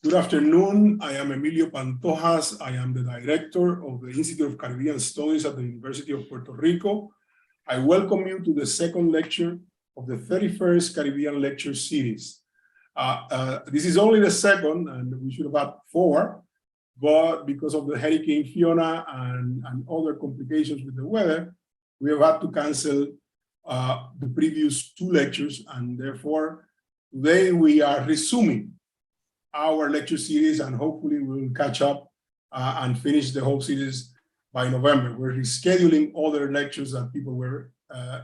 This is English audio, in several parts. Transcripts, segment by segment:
Good afternoon. I am Emilio Pantojas. I am the director of the Institute of Caribbean Studies at the University of Puerto Rico. I welcome you to the second lecture of the 31st Caribbean Lecture Series. This is only the second, and we should have had 4, but because of the Hurricane Fiona and other complications with the weather, we have had to cancel the previous 2 lectures, and therefore today we are resuming our lecture series, and hopefully we'll catch up and finish the whole series by November. We're rescheduling other lectures that people were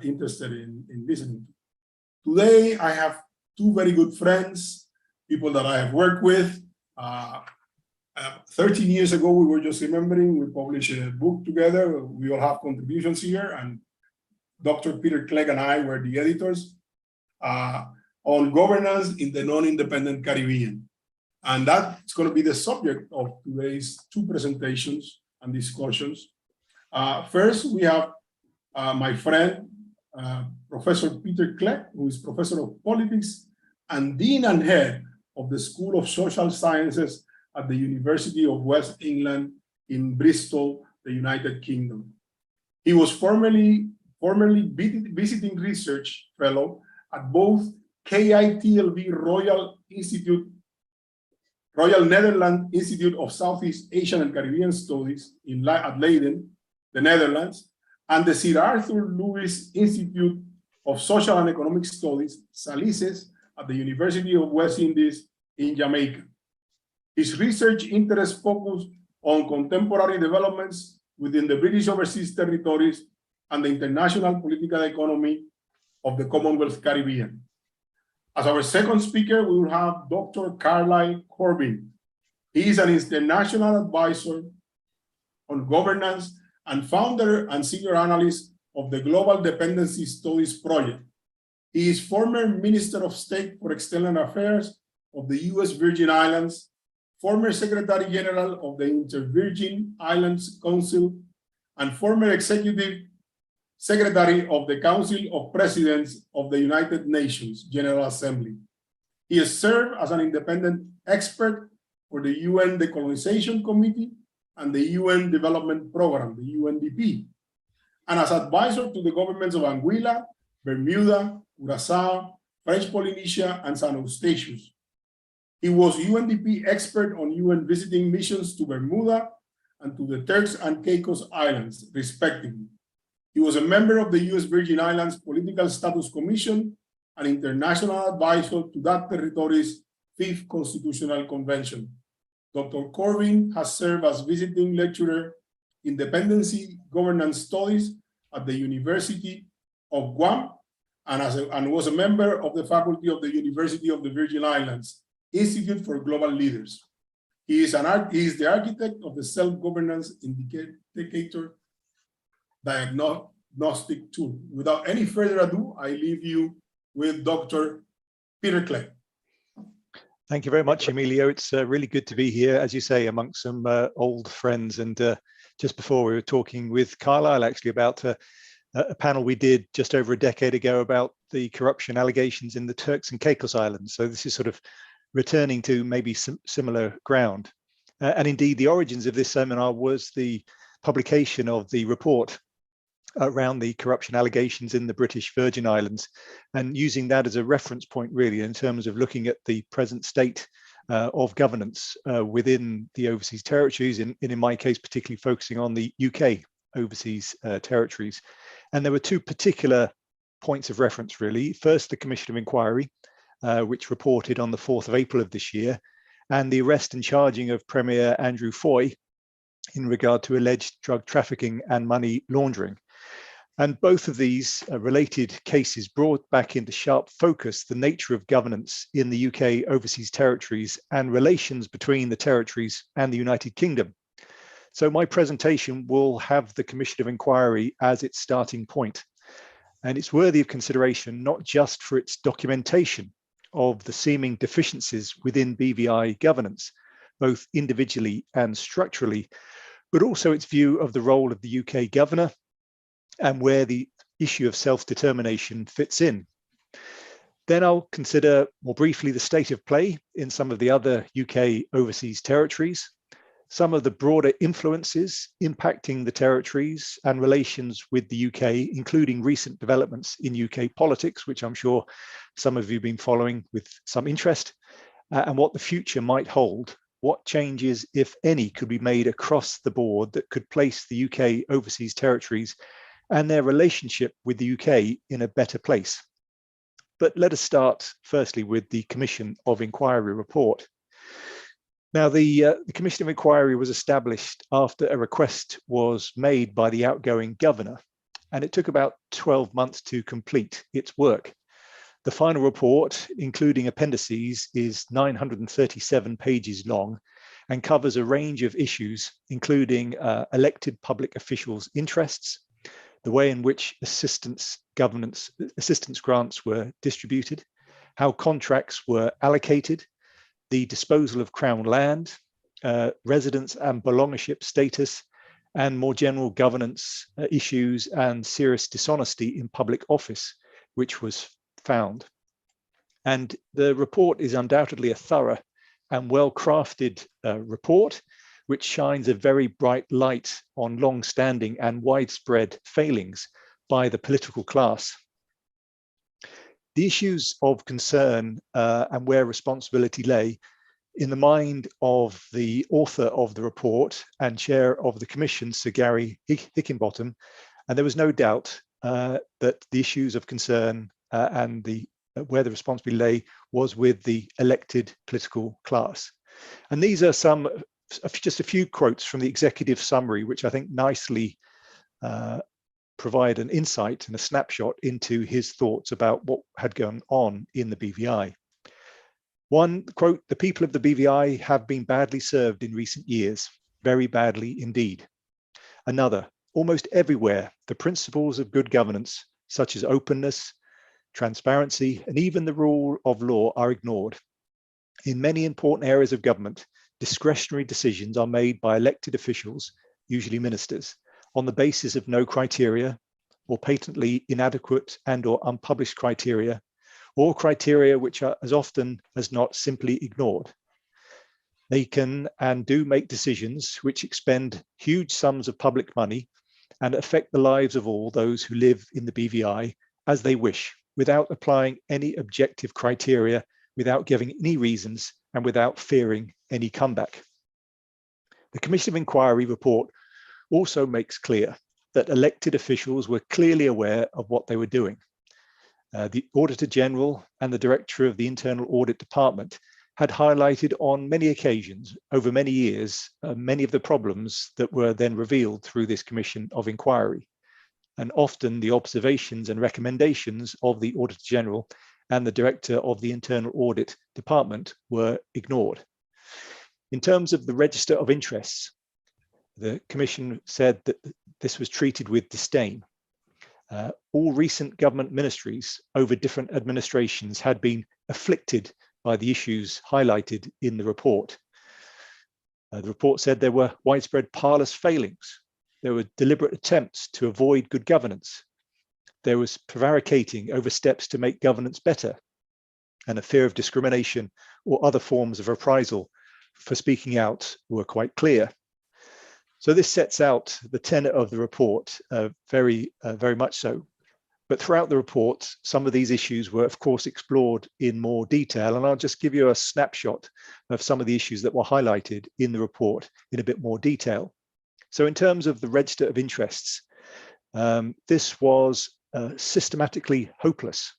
interested in listening to. Today, I have 2 very good friends, people that I have worked with. 13 years ago, we were just remembering, we published a book together. We all have contributions here, and Dr. Peter Clegg and I were the editors on governance in the non-independent Caribbean. And that's going to be the subject of today's 2 presentations and discussions. First, we have my friend, Professor Peter Clegg, who is Professor of Politics and Dean and Head of the School of Social Sciences at the University of West England in Bristol, the United Kingdom. He was formerly visiting research fellow at both KITLB Royal Netherlands Institute of Southeast Asian and Caribbean Studies at Leiden, the Netherlands, and the Sir Arthur Lewis Institute of Social and Economic Studies, SALICES, at the University of West Indies in Jamaica. His research interests focus on contemporary developments within the British Overseas Territories and the international political economy of the Commonwealth Caribbean. As our second speaker, we will have Dr. Carlyle Corbin. He is an international advisor on governance and founder and senior analyst of the Global Dependency Studies Project. He is former Minister of State for External Affairs of the U.S. Virgin Islands, former Secretary General of the Inter-Virgin Islands Council, and former Executive Secretary of the Council of Presidents of the United Nations General Assembly. He has served as an independent expert for the UN Decolonization Committee and the UN Development Program, the UNDP, and as advisor to the governments of Anguilla, Bermuda, Curacao, French Polynesia, and San Eustatius. He was UNDP expert on UN visiting missions to Bermuda and to the Turks and Caicos Islands, respectively. He was a member of the U.S. Virgin Islands Political Status Commission and international advisor to that territory's 5th Constitutional Convention. Dr. Corbin has served as visiting lecturer in Dependency Governance Studies at the University of Guam and was a member of the faculty of the University of the Virgin Islands Institute for Global Leaders. He is the architect of the Self-Governance Indicator diagnostic tool. Without any further ado, I leave you with Dr. Peter Clegg. Thank you very much, Emilio. It's really good to be here, as you say, amongst some old friends. And just before we were talking with Carlyle actually about a panel we did just over a decade ago about the corruption allegations in the Turks and Caicos Islands. So this is sort of returning to maybe some similar ground. And indeed, the origins of this seminar was the publication of the report around the corruption allegations in the British Virgin Islands, and using that as a reference point really in terms of looking at the present state of governance within the overseas territories, in my case particularly focusing on the UK overseas territories. And there were 2 particular points of reference really. First, the Commission of Inquiry, which reported on the 4th of April of this year, and the arrest and charging of Premier Andrew Foy in regard to alleged drug trafficking and money laundering. And both of these related cases brought back into sharp focus the nature of governance in the UK overseas territories and relations between the territories and the United Kingdom. So my presentation will have the Commission of Inquiry as its starting point. And it's worthy of consideration, not just for its documentation of the seeming deficiencies within BVI governance, both individually and structurally, but also its view of the role of the UK governor and where the issue of self-determination fits in. Then I'll consider more briefly the state of play in some of the other UK overseas territories, some of the broader influences impacting the territories and relations with the UK, including recent developments in UK politics, which I'm sure some of you have been following with some interest, and what the future might hold. What changes, if any, could be made across the board that could place the UK overseas territories and their relationship with the UK in a better place. But let us start firstly with the Commission of Inquiry report. Now, the Commission of Inquiry was established after a request was made by the outgoing governor, and it took about 12 months to complete its work. The final report, including appendices, is 937 pages long and covers a range of issues, including elected public officials' interests, the way in which assistance grants were distributed, how contracts were allocated, the disposal of Crown land, residence and belongership status, and more general governance issues and serious dishonesty in public office, which was found. And the report is undoubtedly a thorough and well-crafted report, which shines a very bright light on long-standing and widespread failings by the political class. The issues of concern and where responsibility lay in the mind of the author of the report and chair of the Commission, Sir Gary Hickinbottom, and there was no doubt that the issues of concern and where the responsibility lay was with the elected political class. And these are just a few quotes from the executive summary, which I think nicely provide an insight and a snapshot into his thoughts about what had gone on in the BVI. One quote: "The people of the BVI have been badly served in recent years, very badly indeed." Another: "Almost everywhere, the principles of good governance, such as openness, transparency, and even the rule of law are ignored. In many important areas of government, discretionary decisions are made by elected officials, usually ministers, on the basis of no criteria, or patently inadequate and/or unpublished criteria, or criteria which are as often as not simply ignored. They can and do make decisions which expend huge sums of public money and affect the lives of all those who live in the BVI as they wish, without applying any objective criteria, without giving any reasons, and without fearing any comeback." The Commission of Inquiry report also makes clear that elected officials were clearly aware of what they were doing. The Auditor General and the Director of the Internal Audit Department had highlighted on many occasions over many years many of the problems that were then revealed through this Commission of Inquiry. And often the observations and recommendations of the Auditor General and the Director of the Internal Audit Department were ignored. In terms of the Register of Interests, the Commission said that this was treated with disdain. All recent government ministries over different administrations had been afflicted by the issues highlighted in the report. The report said there were widespread parlous failings. There were deliberate attempts to avoid good governance. There was prevaricating over steps to make governance better, and a fear of discrimination or other forms of reprisal for speaking out were quite clear. So this sets out the tenet of the report very much so. But throughout the report, some of these issues were, of course, explored in more detail, and I'll just give you a snapshot of some of the issues that were highlighted in the report in a bit more detail. So in terms of the Register of Interests, this was systematically hopeless,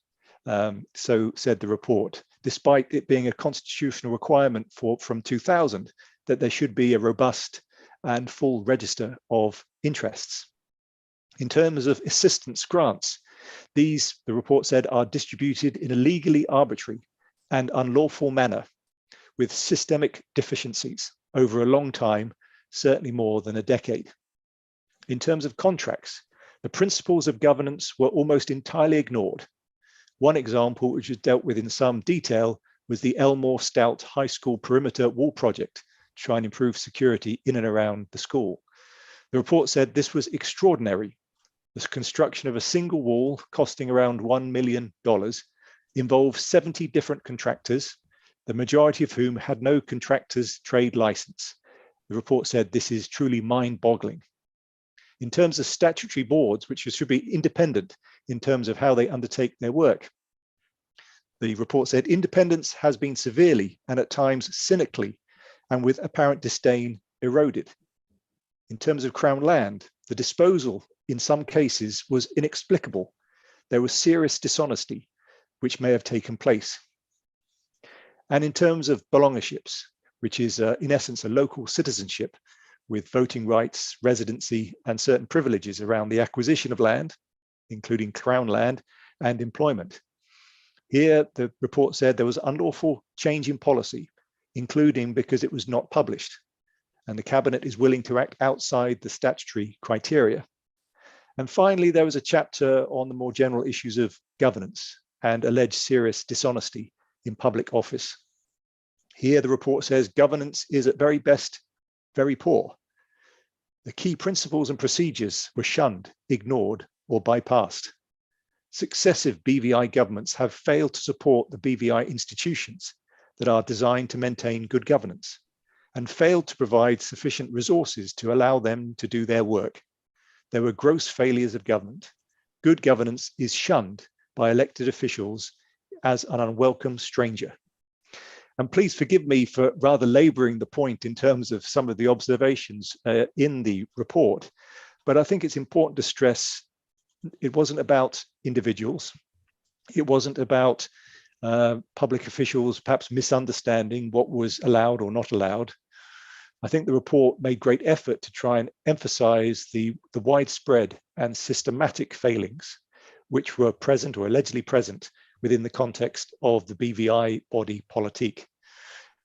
so said the report, despite it being a constitutional requirement from 2000 that there should be a robust and full register of interests. In terms of assistance grants, these, the report said, are distributed in a legally arbitrary and unlawful manner with systemic deficiencies over a long time, certainly more than a decade. In terms of contracts, the principles of governance were almost entirely ignored. One example, which was dealt with in some detail, was the Elmore Stout High School perimeter wall project to try and improve security in and around the school. The report said this was extraordinary. The construction of a single wall costing around $1 million involved 70 different contractors, the majority of whom had no contractor's trade license. The report said this is truly mind-boggling. In terms of statutory boards, which should be independent in terms of how they undertake their work, the report said independence has been severely and at times cynically and with apparent disdain eroded. In terms of Crown land, the disposal in some cases was inexplicable. There was serious dishonesty which may have taken place. And in terms of belongerships, which is in essence a local citizenship with voting rights, residency, and certain privileges around the acquisition of land, including Crown land and employment. Here, the report said there was unlawful change in policy, including because it was not published, and the Cabinet is willing to act outside the statutory criteria. And finally, there was a chapter on the more general issues of governance and alleged serious dishonesty in public office. Here, the report says governance is at very best very poor. The key principles and procedures were shunned, ignored, or bypassed. Successive BVI governments have failed to support the BVI institutions that are designed to maintain good governance and failed to provide sufficient resources to allow them to do their work. There were gross failures of government. Good governance is shunned by elected officials as an unwelcome stranger. And please forgive me for rather laboring the point in terms of some of the observations in the report, but I think it's important to stress it wasn't about individuals. It wasn't about public officials perhaps misunderstanding what was allowed or not allowed. I think the report made great effort to try and emphasize the widespread and systematic failings which were present or allegedly present within the context of the BVI body politique.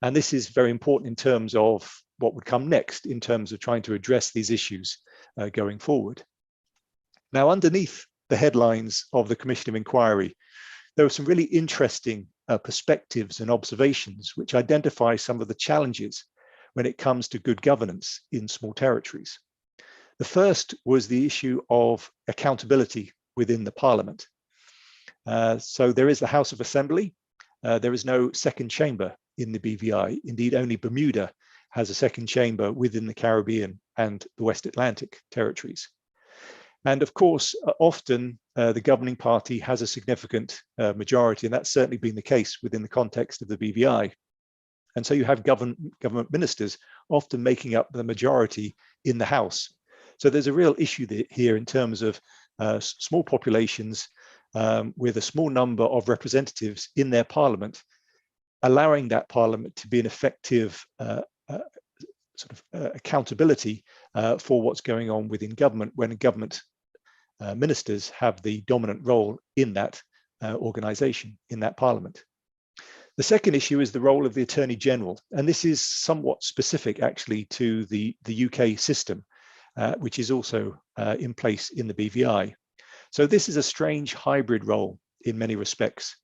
And this is very important in terms of what would come next in terms of trying to address these issues going forward. Now, underneath the headlines of the Commission of Inquiry, there are some really interesting perspectives and observations which identify some of the challenges when it comes to good governance in small territories. The first was the issue of accountability within the Parliament. So there is the House of Assembly. There is no second chamber in the BVI. Indeed, only Bermuda has a second chamber within the Caribbean and the West Atlantic territories. And of course, often the governing party has a significant majority, and that's certainly been the case within the context of the BVI. And so you have government ministers often making up the majority in the House. So there's a real issue here in terms of small populations with a small number of representatives in their parliament, allowing that parliament to be an effective accountability for what's going on within government when government ministers have the dominant role in that organization, in that parliament. The second issue is the role of the Attorney General, and this is somewhat specific actually to the UK system, which is also in place in the BVI. So this is a strange hybrid role in many respects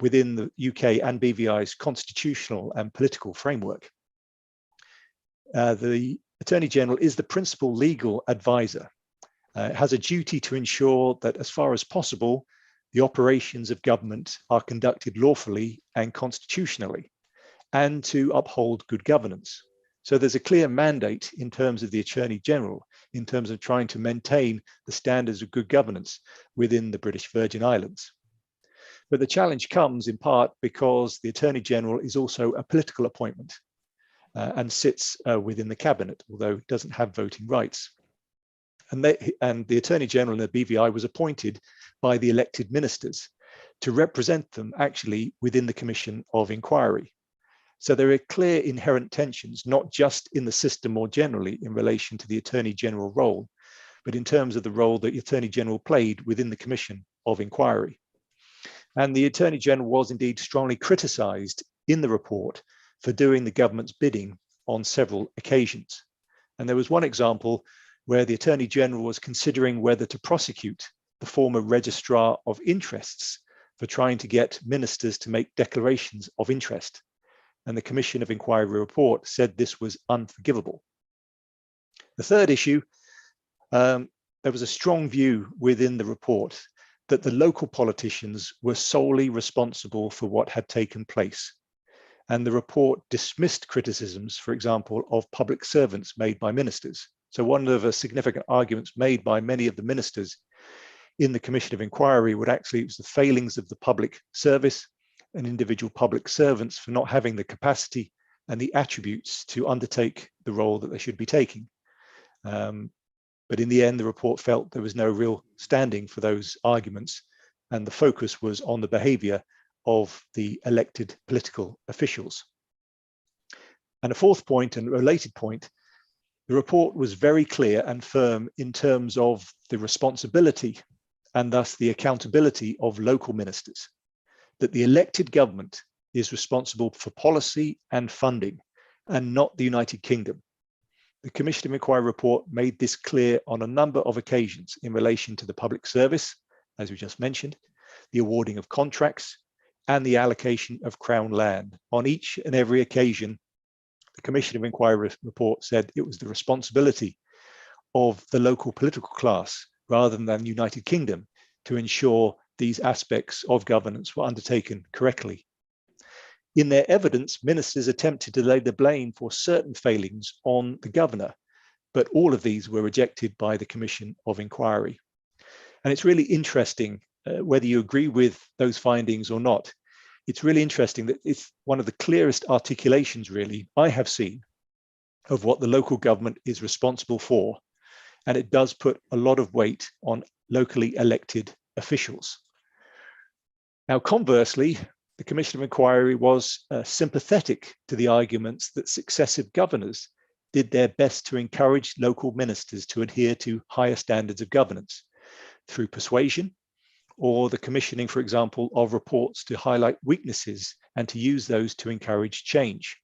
within the UK and BVI's constitutional and political framework. The Attorney General is the principal legal advisor. It has a duty to ensure that as far as possible, the operations of government are conducted lawfully and constitutionally, and to uphold good governance. So there's a clear mandate in terms of the Attorney General, in terms of trying to maintain the standards of good governance within the British Virgin Islands. But the challenge comes in part because the Attorney General is also a political appointment and sits within the Cabinet, although it doesn't have voting rights. And the Attorney General in the BVI was appointed by the elected ministers to represent them actually within the Commission of Inquiry. So there are clear inherent tensions, not just in the system more generally in relation to the Attorney General role, but in terms of the role that the Attorney General played within the Commission of Inquiry. And the Attorney General was indeed strongly criticised in the report for doing the government's bidding on several occasions. And there was one example where the Attorney General was considering whether to prosecute the former Registrar of Interests for trying to get ministers to make declarations of interest. And the Commission of Inquiry report said this was unforgivable. The third issue, there was a strong view within the report that the local politicians were solely responsible for what had taken place. And the report dismissed criticisms, for example, of public servants made by ministers. So one of the significant arguments made by many of the ministers in the Commission of Inquiry would actually, it was the failings of the public service and individual public servants for not having the capacity and the attributes to undertake the role that they should be taking. But in the end, the report felt there was no real standing for those arguments, and the focus was on the behavior of the elected political officials. And a fourth point, and a related point, the report was very clear and firm in terms of the responsibility and thus the accountability of local ministers, that the elected government is responsible for policy and funding, and not the United Kingdom. The Commission of Inquiry report made this clear on a number of occasions in relation to the public service, as we just mentioned, the awarding of contracts, and the allocation of Crown land. On each and every occasion, the Commission of Inquiry report said it was the responsibility of the local political class rather than the United Kingdom to ensure these aspects of governance were undertaken correctly. In their evidence, ministers attempted to lay the blame for certain failings on the governor, but all of these were rejected by the Commission of Inquiry. And it's really interesting, whether you agree with those findings or not, it's really interesting that it's one of the clearest articulations, really, I have seen of what the local government is responsible for. And it does put a lot of weight on locally elected officials. Now, conversely, the Commission of Inquiry was sympathetic to the arguments that successive governors did their best to encourage local ministers to adhere to higher standards of governance through persuasion, or the commissioning, for example, of reports to highlight weaknesses and to use those to encourage change.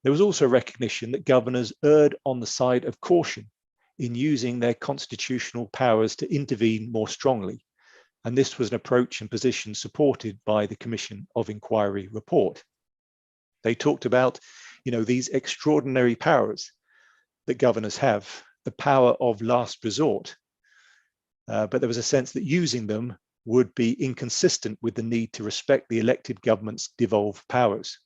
There was also recognition that governors erred on the side of caution in using their constitutional powers to intervene more strongly. And this was an approach and position supported by the Commission of Inquiry report. They talked about, these extraordinary powers that governors have, the power of last resort. But there was a sense that using them would be inconsistent with the need to respect the elected government's devolved powers.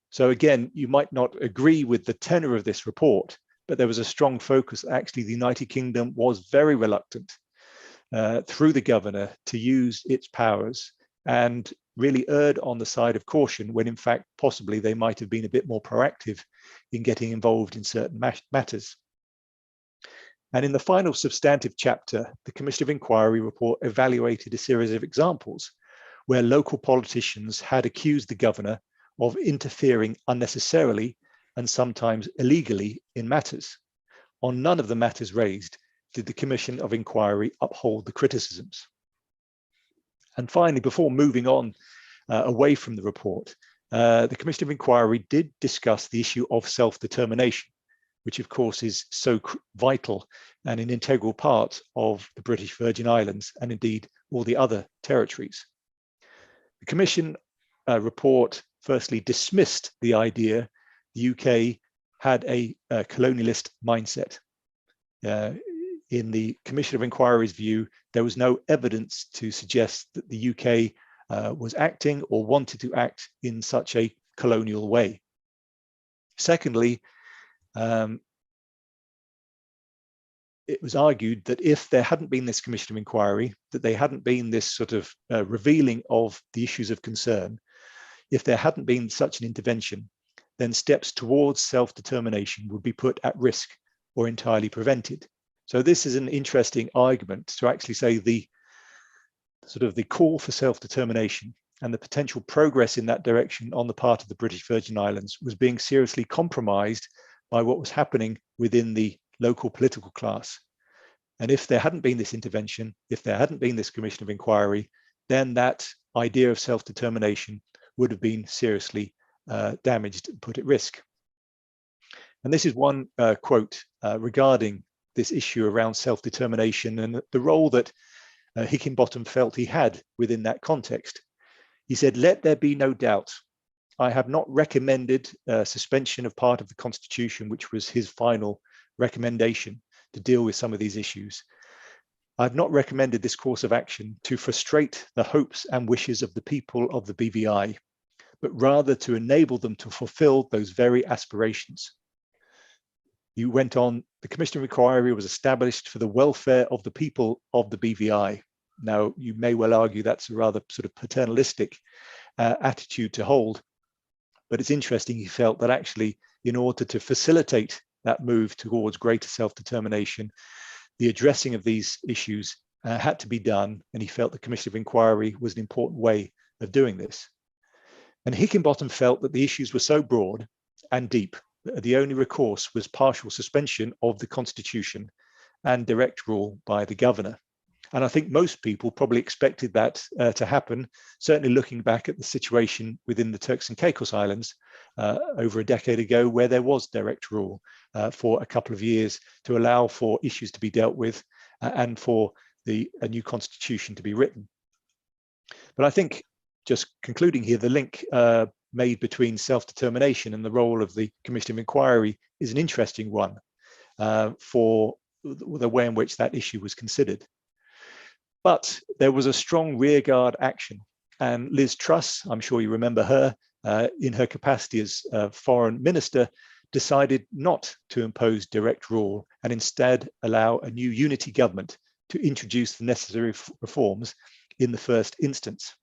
So again, you might not agree with the tenor of this report, but there was a strong focus that actually the United Kingdom was very reluctant through the governor to use its powers, and really erred on the side of caution when in fact possibly they might have been a bit more proactive in getting involved in certain matters. And in the final substantive chapter, the Commission of Inquiry report evaluated a series of examples where local politicians had accused the governor of interfering unnecessarily and sometimes illegally in matters. On none of the matters raised did the Commission of Inquiry uphold the criticisms. And finally, before moving on away from the report, the Commission of Inquiry did discuss the issue of self-determination, which of course is so vital and an integral part of the British Virgin Islands and indeed all the other territories. The Commission report firstly dismissed the idea the UK had a colonialist mindset. In the Commission of Inquiry's view, there was no evidence to suggest that the UK was acting or wanted to act in such a colonial way. Secondly, it was argued that if there hadn't been this Commission of Inquiry, that there hadn't been this sort of revealing of the issues of concern, if there hadn't been such an intervention, then steps towards self-determination would be put at risk or entirely prevented. So this is an interesting argument to actually say the call for self-determination and the potential progress in that direction on the part of the British Virgin Islands was being seriously compromised by what was happening within the local political class. And if there hadn't been this intervention, if there hadn't been this Commission of Inquiry, then that idea of self-determination would have been seriously damaged and put at risk. And this is one quote regarding this issue around self-determination and the role that Higginbotham felt he had within that context. He said, "Let there be no doubt, I have not recommended suspension of part of the Constitution, which was his final recommendation to deal with some of these issues. I've not recommended this course of action to frustrate the hopes and wishes of the people of the BVI, but rather to enable them to fulfill those very aspirations. You went on, the Commission of Inquiry was established for the welfare of the people of the BVI. Now, you may well argue that's a rather sort of paternalistic attitude to hold, but it's interesting he felt that actually in order to facilitate that move towards greater self-determination, the addressing of these issues had to be done, and he felt the Commission of Inquiry was an important way of doing this. And Hickinbottom felt that the issues were so broad and deep that the only recourse was partial suspension of the Constitution and direct rule by the governor. And I think most people probably expected that to happen, certainly looking back at the situation within the Turks and Caicos Islands over a decade ago, where there was direct rule for a couple of years to allow for issues to be dealt with and for a new constitution to be written. But I think, just concluding here, the link made between self-determination and the role of the Commission of Inquiry is an interesting one for the way in which that issue was considered. But there was a strong rearguard action, and Liz Truss, I'm sure you remember her, in her capacity as foreign minister, decided not to impose direct rule and instead allow a new unity government to introduce the necessary reforms in the first instance,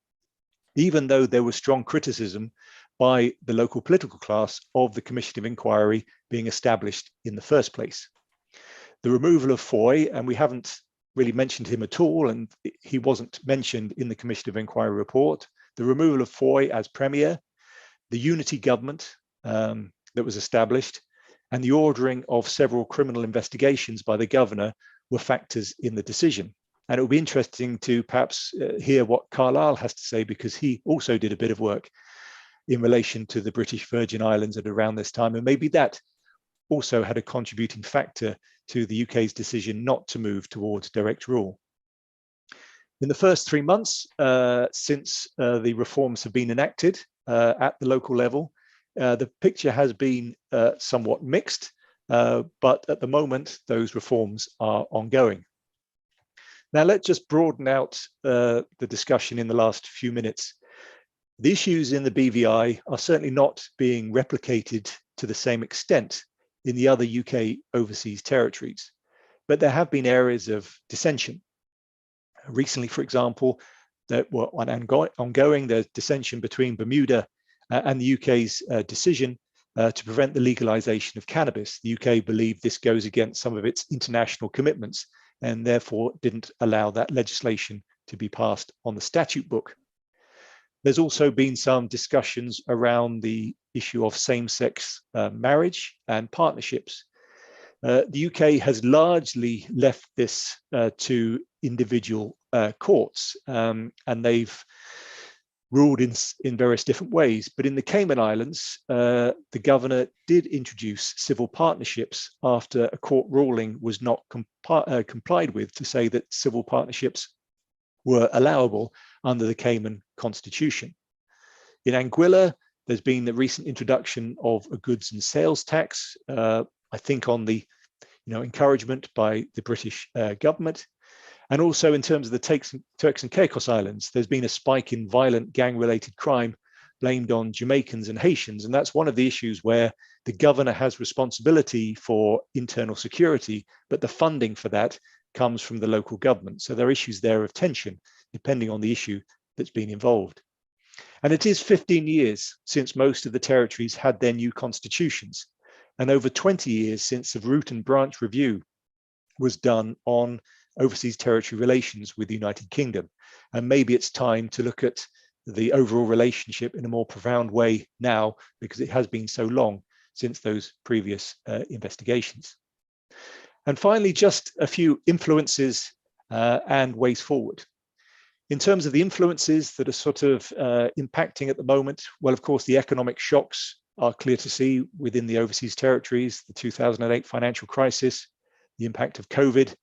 even though there was strong criticism by the local political class of the Commission of Inquiry being established in the first place. The removal of Foy, and we haven't really mentioned him at all, and he wasn't mentioned in the Commission of Inquiry report, the removal of Foy as Premier, the unity government that was established, and the ordering of several criminal investigations by the governor were factors in the decision. And it will be interesting to perhaps hear what Carlisle has to say, because he also did a bit of work in relation to the British Virgin Islands at around this time, and maybe that also had a contributing factor to the UK's decision not to move towards direct rule. In the first 3 months since the reforms have been enacted at the local level, the picture has been somewhat mixed, but at the moment those reforms are ongoing. Now let's just broaden out the discussion in the last few minutes. The issues in the BVI are certainly not being replicated to the same extent in the other UK overseas territories, but there have been areas of dissension. Recently, for example, there were ongoing, there's dissension between Bermuda and the UK's decision to prevent the legalization of cannabis. The UK believed this goes against some of its international commitments and therefore didn't allow that legislation to be passed on the statute book. There's also been some discussions around the issue of same-sex marriage and partnerships. The UK has largely left this to individual courts, and they've ruled in various different ways. But in the Cayman Islands, the governor did introduce civil partnerships after a court ruling was not complied with to say that civil partnerships were allowable under the Cayman Constitution. In Anguilla, there's been the recent introduction of a goods and sales tax, I think on the encouragement by the British government. And also in terms of the Turks and Caicos Islands, there's been a spike in violent gang-related crime blamed on Jamaicans and Haitians. And that's one of the issues where the governor has responsibility for internal security, but the funding for that comes from the local government. So there are issues there of tension, depending on the issue that's been involved. And it is 15 years since most of the territories had their new constitutions, and over 20 years since the root and branch review was done on overseas territory relations with the United Kingdom. And maybe it's time to look at the overall relationship in a more profound way now, because it has been so long since those previous investigations. And finally, just a few influences and ways forward. In terms of the influences that are sort of impacting at the moment, well, of course, the economic shocks are clear to see within the overseas territories, the 2008 financial crisis, the impact of COVID,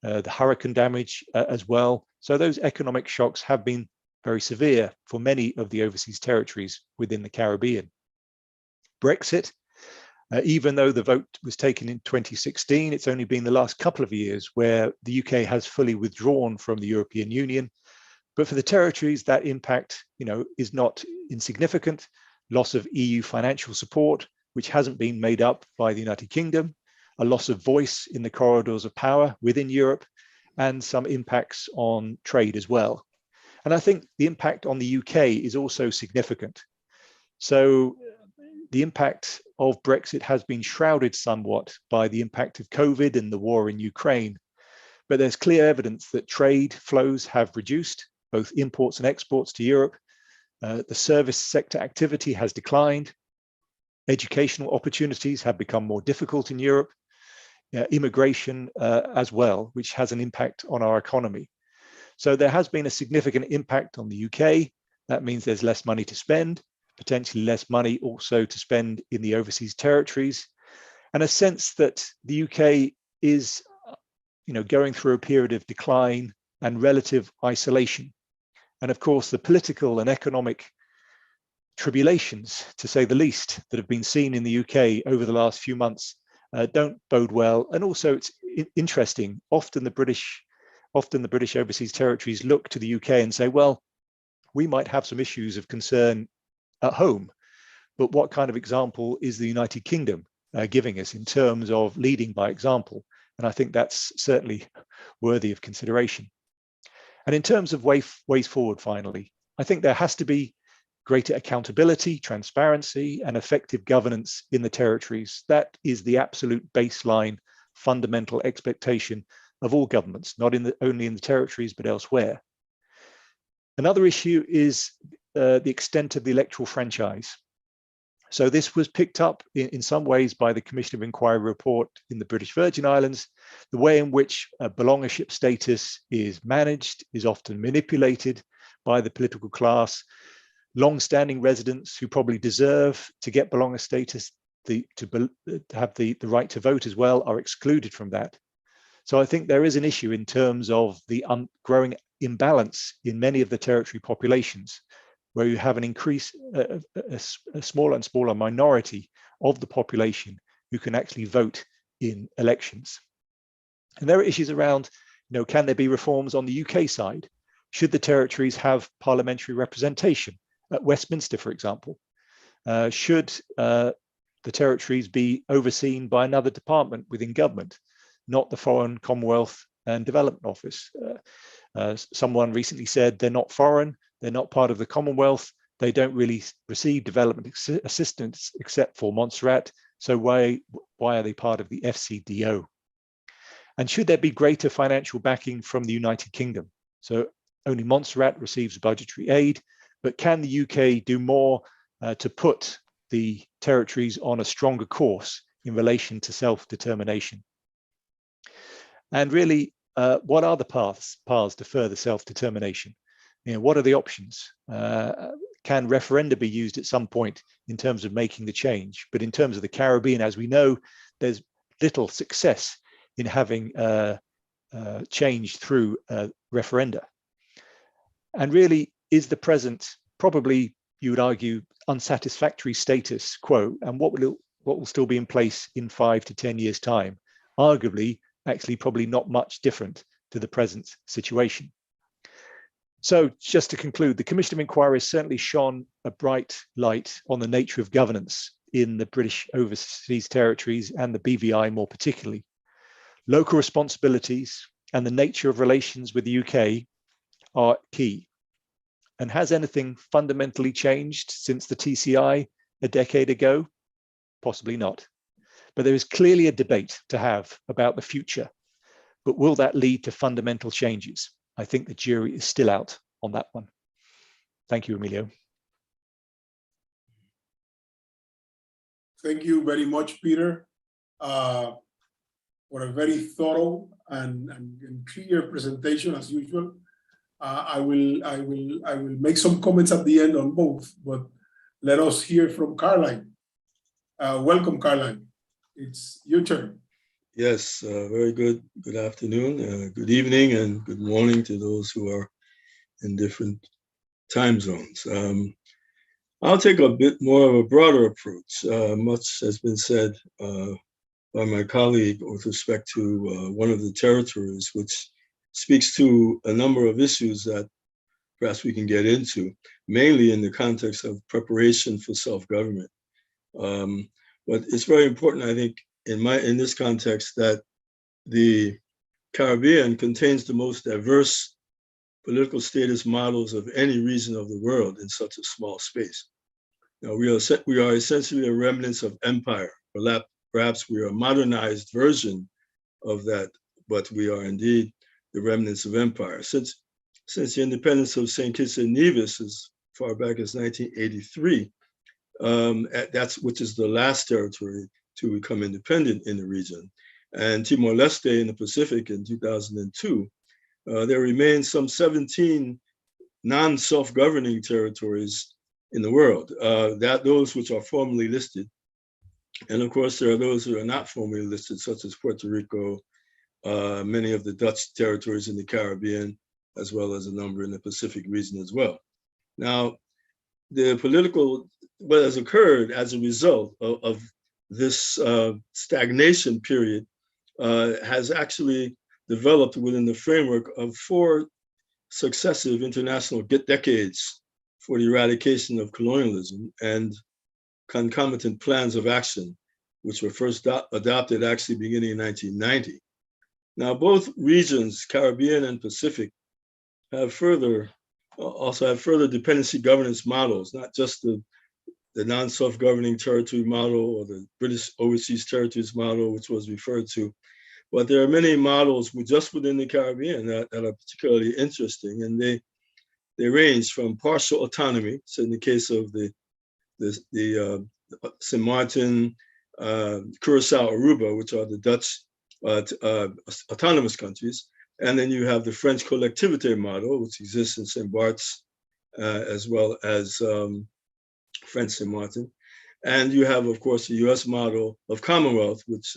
the hurricane damage as well. So those economic shocks have been very severe for many of the overseas territories within the Caribbean. Brexit, Even though the vote was taken in 2016, it's only been the last couple of years where the UK has fully withdrawn from the European Union. But for the territories, that impact, is not insignificant. Loss of EU financial support, which hasn't been made up by the United Kingdom, a loss of voice in the corridors of power within Europe, and some impacts on trade as well. And I think the impact on the UK is also significant. So the impact of Brexit has been shrouded somewhat by the impact of COVID and the war in Ukraine. But there's clear evidence that trade flows have reduced, both imports and exports to Europe. The service sector activity has declined. Educational opportunities have become more difficult in Europe. Immigration as well, which has an impact on our economy. So there has been a significant impact on the UK. That means there's less money to spend, potentially less money also to spend in the overseas territories, and a sense that the UK is, going through a period of decline and relative isolation. And of course, the political and economic tribulations, to say the least, that have been seen in the UK over the last few months don't bode well. And also, it's interesting. Often the British overseas territories look to the UK and say, well, we might have some issues of concern at home, but what kind of example is the United Kingdom giving us in terms of leading by example? And I think that's certainly worthy of consideration. And in terms of ways forward, finally, I think there has to be greater accountability, transparency, and effective governance in the territories. That is the absolute baseline, fundamental expectation of all governments, not only in the territories, but elsewhere. Another issue is the extent of the electoral franchise. So this was picked up in some ways by the Commission of Inquiry report in the British Virgin Islands. The way in which belongership status is managed is often manipulated by the political class. Long-standing residents who probably deserve to get belonger status, to have the right to vote as well, are excluded from that. So I think there is an issue in terms of the growing imbalance in many of the territory populations, where you have an increase, a smaller and smaller minority of the population who can actually vote in elections. And there are issues around, can there be reforms on the UK side? Should the territories have parliamentary representation? At Westminster, for example, should the territories be overseen by another department within government, not the Foreign, Commonwealth and Development Office? Someone recently said they're not foreign, they're not part of the Commonwealth, they don't really receive development assistance except for Montserrat, so why are they part of the FCDO? And should there be greater financial backing from the United Kingdom? So only Montserrat receives budgetary aid, but can the UK do more to put the territories on a stronger course in relation to self-determination? And really, what are the paths to further self-determination? What are the options? Can referenda be used at some point in terms of making the change? But in terms of the Caribbean, as we know, there's little success in having change through referenda. And really, is the present, probably you would argue, unsatisfactory status quo, and what will still be in place in 5 to 10 years' time? Arguably, actually, probably not much different to the present situation. So just to conclude, the Commission of Inquiry has certainly shone a bright light on the nature of governance in the British overseas territories and the BVI more particularly. Local responsibilities and the nature of relations with the UK are key. And has anything fundamentally changed since the TCI a decade ago? Possibly not. But there is clearly a debate to have about the future. But will that lead to fundamental changes? I think the jury is still out on that one. Thank you, Emilio. Thank you very much, Peter, for a very thorough and clear presentation as usual. I will make some comments at the end on both, but let us hear from Caroline. Welcome, Caroline. It's your turn. Yes, very good. Good afternoon, good evening, and good morning to those who are in different time zones. I'll take a bit more of a broader approach. Much has been said by my colleague with respect to one of the territories, which speaks to a number of issues that perhaps we can get into, mainly in the context of preparation for self-government. But it's very important, I think, in this context, that the Caribbean contains the most diverse political status models of any region of the world in such a small space. Now, we are essentially a remnants of empire. Perhaps we are a modernized version of that, but we are indeed the remnants of empire. Since the independence of St. Kitts and Nevis as far back as 1983, which is the last territory to become independent in the region. And Timor-Leste in the Pacific in 2002, there remain some 17 non-self-governing territories in the world, those which are formally listed. And of course, there are those who are not formally listed, such as Puerto Rico, many of the Dutch territories in the Caribbean, as well as a number in the Pacific region as well. Now, what has occurred as a result of this stagnation period has actually developed within the framework of 4 successive international decades for the eradication of colonialism and concomitant plans of action, which were first adopted actually beginning in 1990. Now, both regions, Caribbean and Pacific, also have further dependency governance models, not just the non-self-governing territory model or the British Overseas Territories model, which was referred to, but there are many models just within the Caribbean that are particularly interesting, and they range from partial autonomy. So in the case of the St. Martin, Curacao, Aruba, which are the Dutch autonomous countries, and then you have the French collectivité model, which exists in St. Bart's, as well as French St. Martin. And you have, of course, the US model of Commonwealth, which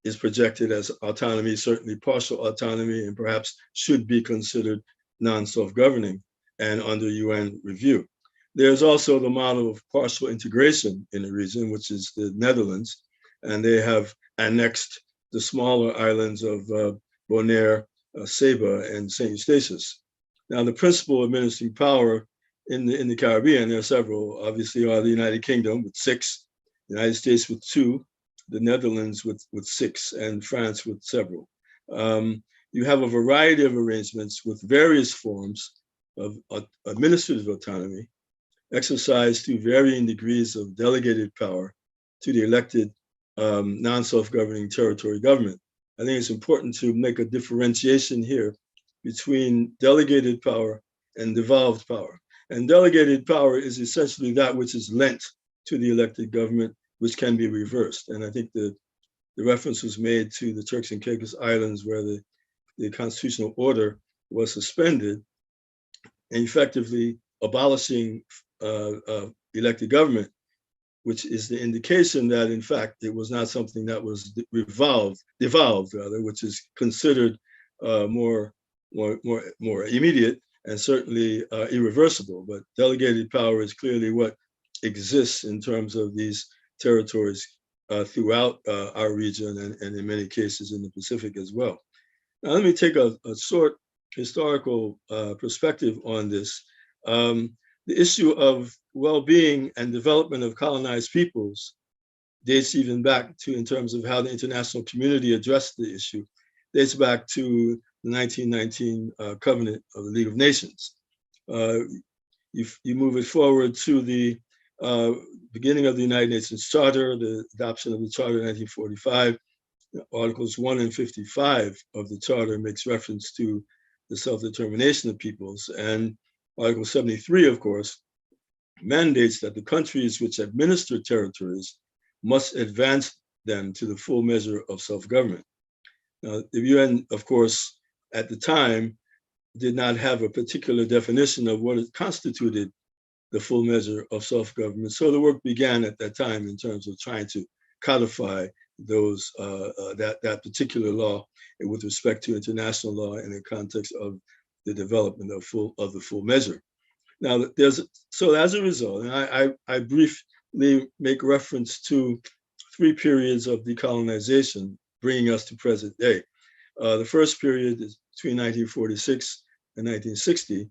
is projected as autonomy, certainly partial autonomy, and perhaps should be considered non-self-governing and under UN review. There's also the model of partial integration in the region, which is the Netherlands, and they have annexed the smaller islands of Bonaire, Saba, and St. Eustatius. Now, the principal administering power in the Caribbean, there are several, obviously, are the United Kingdom with 6, the United States with 2, the Netherlands with 6, and France with several. You have a variety of arrangements with various forms of administrative autonomy exercised through varying degrees of delegated power to the elected non-self-governing territory government. I think it's important to make a differentiation here between delegated power and devolved power. And delegated power is essentially that which is lent to the elected government, which can be reversed. And I think the reference was made to the Turks and Caicos Islands, where the constitutional order was suspended, and effectively abolishing elected government, which is the indication that, in fact, it was not something that was devolved, which is considered more immediate and certainly irreversible. But delegated power is clearly what exists in terms of these territories throughout our region and in many cases in the Pacific as well. Now, let me take a short historical perspective on this. The issue of well-being and development of colonized peoples dates even back to, in terms of how the international community addressed the issue, dates back to the 1919 Covenant of the League of Nations. You move it forward to the beginning of the United Nations Charter, the adoption of the Charter in 1945. Articles 1 and 55 of the Charter makes reference to the self-determination of peoples, and Article 73, of course, mandates that the countries which administer territories must advance them to the full measure of self-government. Now, the UN, of course, at the time, did not have a particular definition of what constituted the full measure of self-government. So the work began at that time in terms of trying to codify those that particular law with respect to international law in the context of the development of the full measure. Now, so as a result, and I briefly make reference to 3 periods of decolonization, bringing us to present day. The first period is between 1946 and 1960,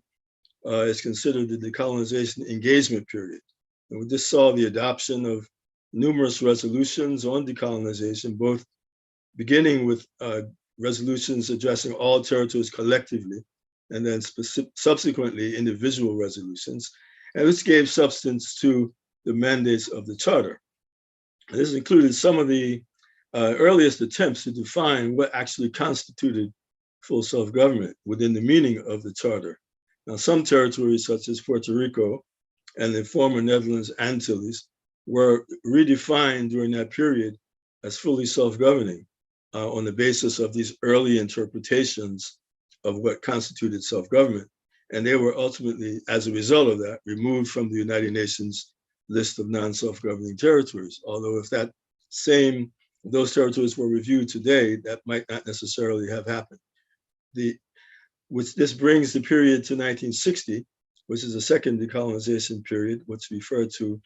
is considered the decolonization engagement period. And this saw the adoption of numerous resolutions on decolonization, both beginning with resolutions addressing all territories collectively, and then subsequently individual resolutions. And this gave substance to the mandates of the Charter. And this included some of the earliest attempts to define what actually constituted full self-government within the meaning of the Charter. Now, some territories, such as Puerto Rico and the former Netherlands Antilles, were redefined during that period as fully self-governing on the basis of these early interpretations of what constituted self-government. And they were ultimately, as a result of that, removed from the United Nations list of non-self-governing territories. Although if those territories were reviewed today, that might not necessarily have happened. This brings the period to 1960, which is the second decolonization period, what's referred to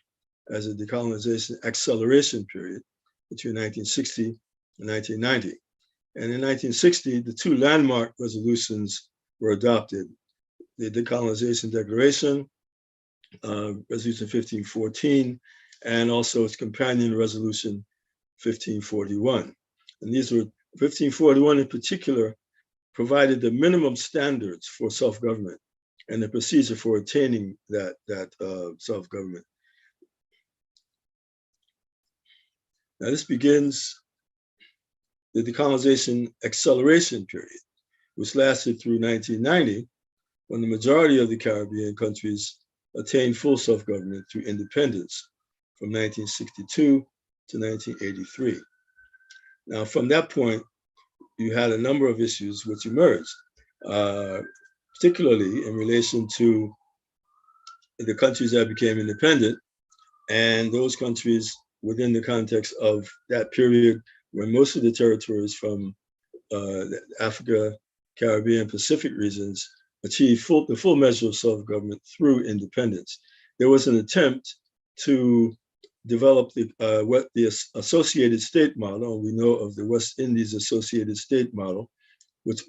as a decolonization acceleration period between 1960 and 1990. And in 1960, the 2 landmark resolutions were adopted: the Decolonization Declaration, Resolution 1514, and also its companion resolution 1541. And these were, 1541 in particular, provided the minimum standards for self-government and the procedure for attaining that self-government. Now this begins the decolonization acceleration period, which lasted through 1990, when the majority of the Caribbean countries attained full self-government through independence from 1962 to 1983. Now, from that point, you had a number of issues which emerged, particularly in relation to the countries that became independent, and those countries within the context of that period when most of the territories from the Africa, Caribbean, Pacific regions achieved the full measure of self-government through independence. There was an attempt to develop what the associated state model. We know of the West Indies associated state model,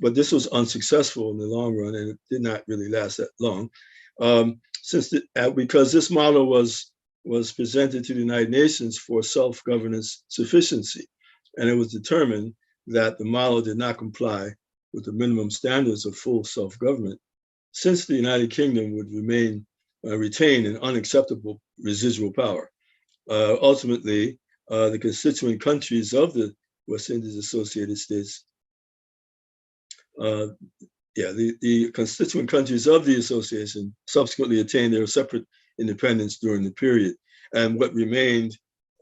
but this was unsuccessful in the long run, and it did not really last that long, because this model was presented to the United Nations for self-governance sufficiency, and it was determined that the model did not comply with the minimum standards of full self-government, since the United Kingdom would retain an unacceptable residual power. Ultimately, the constituent countries of the West Indies Associated States, the constituent countries of the association subsequently attained their separate independence during the period. And what remained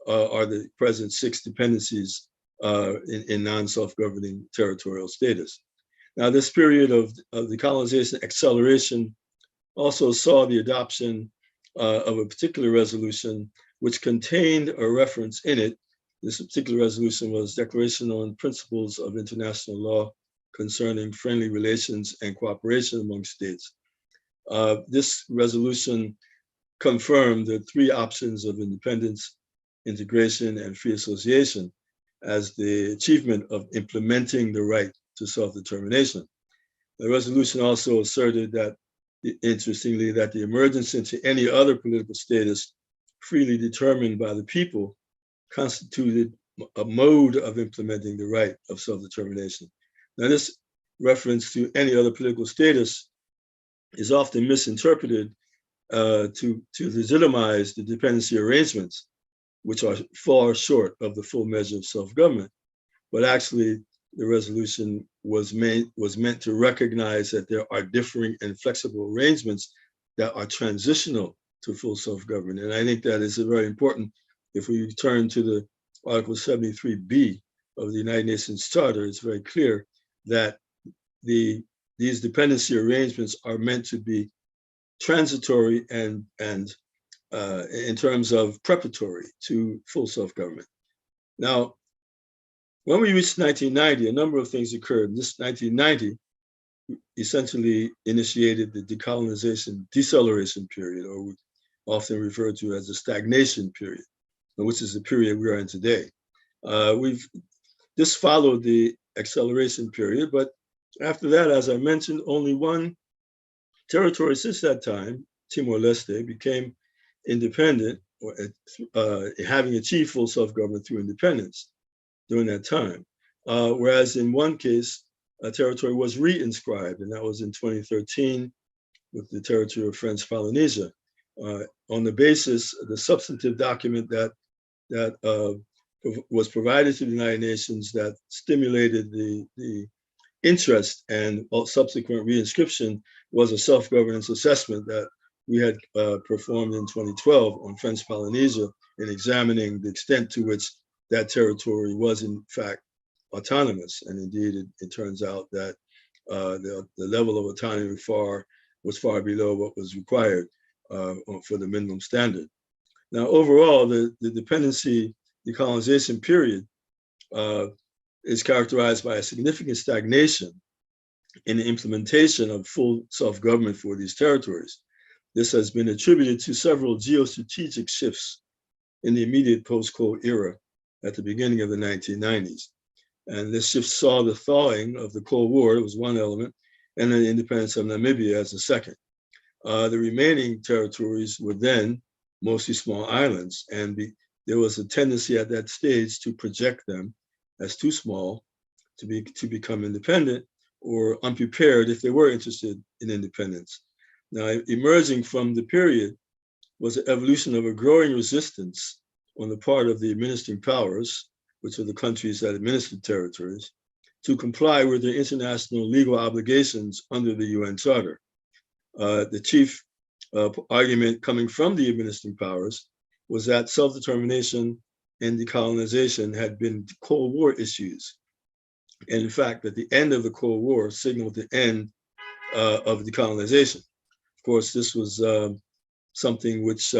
are the present 6 dependencies in non-self-governing territorial status. Now, this period of decolonization acceleration also saw the adoption of a particular resolution which contained a reference in it. This particular resolution was Declaration on Principles of International Law Concerning Friendly Relations and Cooperation Among States. This resolution confirmed the 3 options of independence, integration, and free association as the achievement of implementing the right to self-determination. The resolution also asserted that, interestingly, that the emergence into any other political status freely determined by the people constituted a mode of implementing the right of self-determination. Now, this reference to any other political status is often misinterpreted to legitimize the dependency arrangements, which are far short of the full measure of self-government. But actually, the resolution was meant to recognize that there are differing and flexible arrangements that are transitional to full self-government. And I think that is very important. If we turn to the Article 73B of the United Nations Charter, it's very clear that these dependency arrangements are meant to be transitory and in terms of preparatory to full self-government. Now, when we reached 1990, a number of things occurred. In this 1990, essentially initiated the decolonization deceleration period, or often referred to as the stagnation period, which is the period we are in today. This followed the acceleration period, but after that, as I mentioned, only one territory since that time, Timor-Leste, became independent, or having achieved full self-government through independence during that time. Whereas in one case, a territory was re-inscribed, and that was in 2013 with the territory of French Polynesia, on the basis of the substantive document that was provided to the United Nations that stimulated the interest, and subsequent reinscription was a self-governance assessment that we had performed in 2012 on French Polynesia in examining the extent to which that territory was in fact autonomous. And indeed, it turns out that the level of autonomy was far below what was required for the minimum standard. Now, overall, the dependency decolonization period is characterized by a significant stagnation in the implementation of full self-government for these territories. This has been attributed to several geostrategic shifts in the immediate post-Cold era at the beginning of the 1990s. And this shift saw the thawing of the Cold War, it was one element, and then the independence of Namibia as a second. The remaining territories were then mostly small islands, and there was a tendency at that stage to project them as too small to become independent, or unprepared if they were interested in independence. Now, emerging from the period was the evolution of a growing resistance on the part of the administering powers, which are the countries that administered territories, to comply with their international legal obligations under the UN Charter. The chief argument coming from the administering powers was that self-determination and decolonization had been Cold War issues. And in fact, that the end of the Cold War signaled the end of decolonization. Of course, this was something which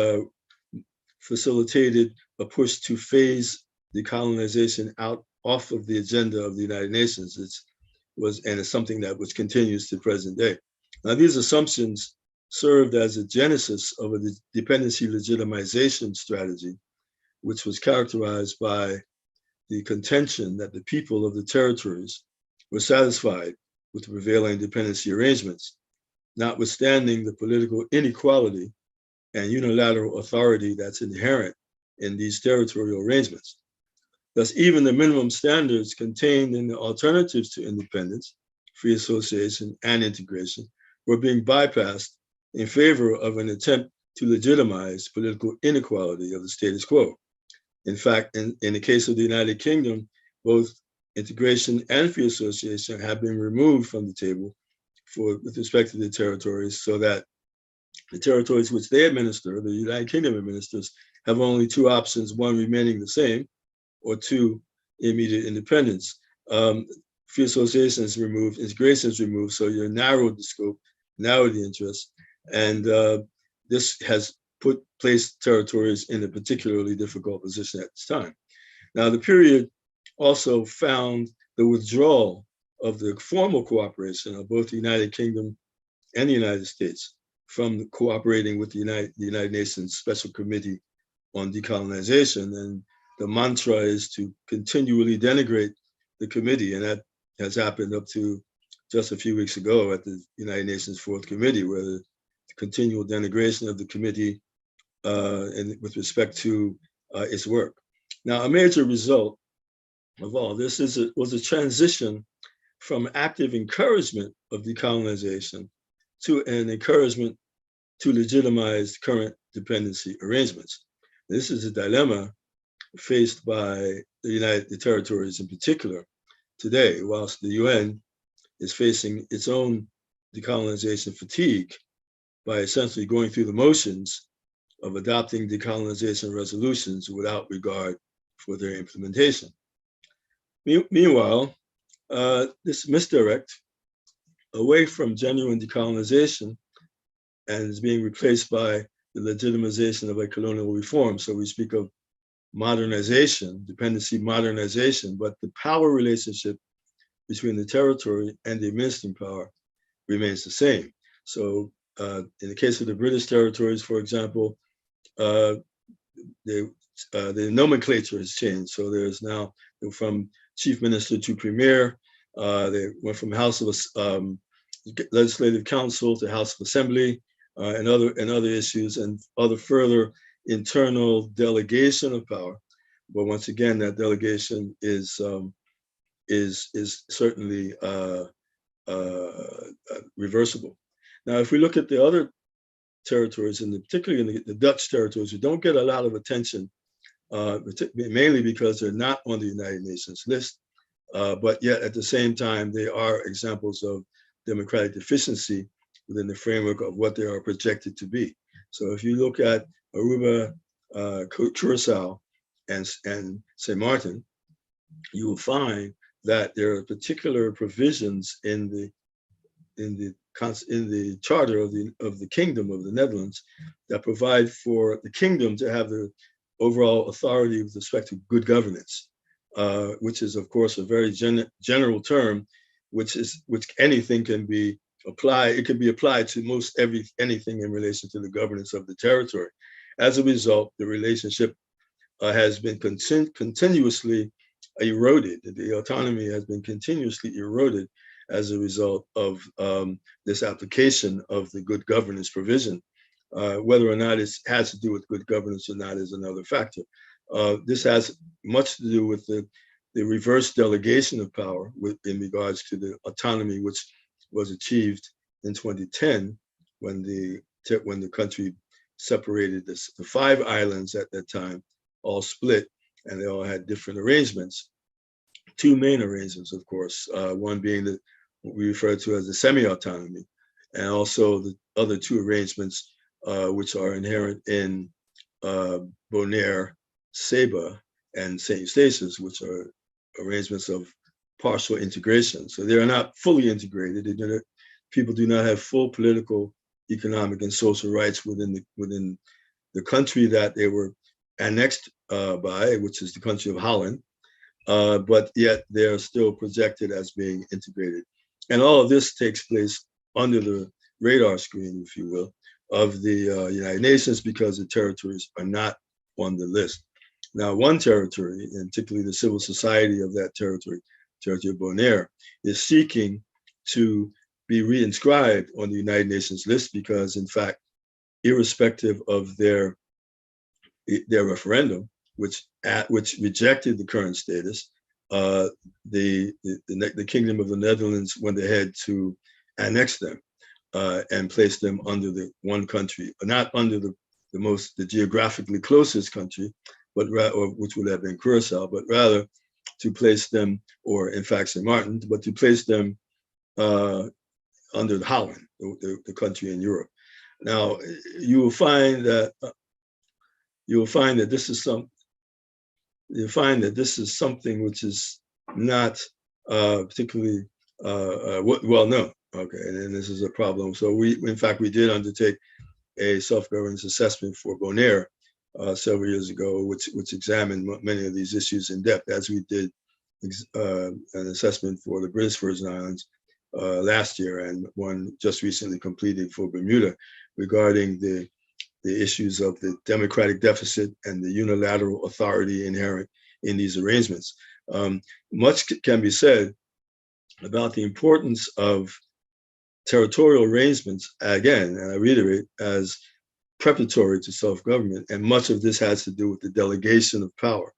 facilitated a push to phase decolonization off of the agenda of the United Nations. And it's something that which continues to present day. Now, these assumptions served as a genesis of a dependency legitimization strategy, which was characterized by the contention that the people of the territories were satisfied with the prevailing dependency arrangements, notwithstanding the political inequality and unilateral authority that's inherent in these territorial arrangements. Thus, even the minimum standards contained in the alternatives to independence, free association, and integration were being bypassed in favor of an attempt to legitimize political inequality of the status quo. In fact, in the case of the United Kingdom, both integration and free association have been removed from the table with respect to the territories, so that the territories which they administer, the United Kingdom administers, have only two options, one remaining the same, or two, immediate independence. Free association is removed, integration is removed, so you're narrowed the scope, narrowed the interest, and this has placed territories in a particularly difficult position at this time. Now, the period also found the withdrawal of the formal cooperation of both the United Kingdom and the United States from cooperating with the United Nations Special Committee on Decolonization. And the mantra is to continually denigrate the committee, and that has happened up to just a few weeks ago at the United Nations Fourth Committee, where the continual denigration of the committee and with respect to its work. Now, a major result of all this was a transition from active encouragement of decolonization to an encouragement to legitimize current dependency arrangements. This is a dilemma faced by the territories in particular today, whilst the UN is facing its own decolonization fatigue by essentially going through the motions of adopting decolonization resolutions without regard for their implementation. Meanwhile, this misdirect away from genuine decolonization and is being replaced by the legitimization of a colonial reform. So we speak of modernization, dependency modernization, but the power relationship between the territory and the administering power remains the same. So in the case of the British territories, for example, the nomenclature has changed. So there's now from chief minister to premier. They went from House of Legislative Council to House of Assembly, and other issues, and other further internal delegation of power. But once again, that delegation is certainly reversible. Now, if we look at the other territories, and particularly in the Dutch territories, who don't get a lot of attention, mainly because they're not on the United Nations list, but yet at the same time, they are examples of democratic deficiency within the framework of what they are projected to be. So if you look at Aruba, Curacao, and St. Martin, you will find that there are particular provisions in the charter of the Kingdom of the Netherlands that provide for the kingdom to have the overall authority with respect to good governance, which is of course a very general term, which anything can be applied. It can be applied to most anything in relation to the governance of the territory. As a result, the relationship has been continuously eroded. The autonomy has been continuously eroded as a result of this application of the good governance provision. Whether or not it has to do with good governance or not is another factor. This has much to do with the reverse delegation of power in regards to the autonomy, which was achieved in 2010 when the country separated. The 5 islands at that time all split, and they all had different arrangements. 2 main arrangements, of course, one being what we refer to as the semi-autonomy, and also the other 2 arrangements which are inherent in Bonaire, Saba, and St. Eustatius, which are arrangements of partial integration. So they are not fully integrated. People do not have full political, economic, and social rights within the country that they were annexed by, which is the country of Holland, but yet they are still projected as being integrated. And all of this takes place under the radar screen, if you will, of the United Nations, because the territories are not on the list. Now, one territory, and particularly the civil society of that territory of Bonaire, is seeking to be reinscribed on the United Nations list because, in fact, irrespective of their referendum, which rejected the current status, the Kingdom of the Netherlands went ahead to annex them and place them under the one country, not under the geographically closest country, which would have been Curacao, but rather to place them, or in fact St. Martin, but to place them under Holland, the country in Europe. Now, you will find that this is something which is not particularly well known. Okay, and this is a problem. So in fact, we did undertake a self-governance assessment for Bonaire several years ago, which examined many of these issues in depth, as we did an assessment for the British Virgin Islands last year, and one just recently completed for Bermuda regarding the issues of the democratic deficit and the unilateral authority inherent in these arrangements. Much can be said about the importance of territorial arrangements, again, and I reiterate, as preparatory to self-government, and much of this has to do with the delegation of power,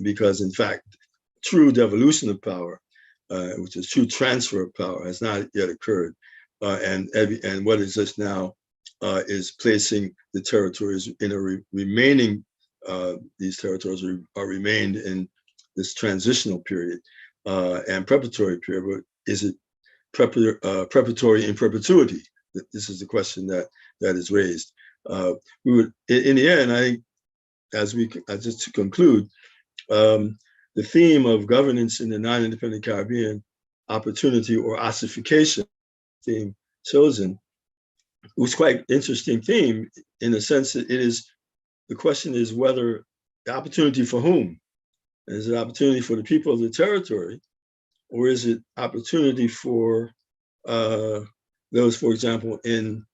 because in fact, true devolution of power, which is true transfer of power, has not yet occurred, and what is this now is placing the territories in a remaining. These territories are remained in this transitional period and preparatory period. But is it preparatory in perpetuity? This is the question that is raised. We would, in the end, I think, just to conclude, the theme of governance in the non-independent Caribbean, opportunity or ossification theme chosen, was quite interesting theme in the sense that the question is whether the opportunity for whom? Is it opportunity for the people of the territory, or is it opportunity for those, for example, in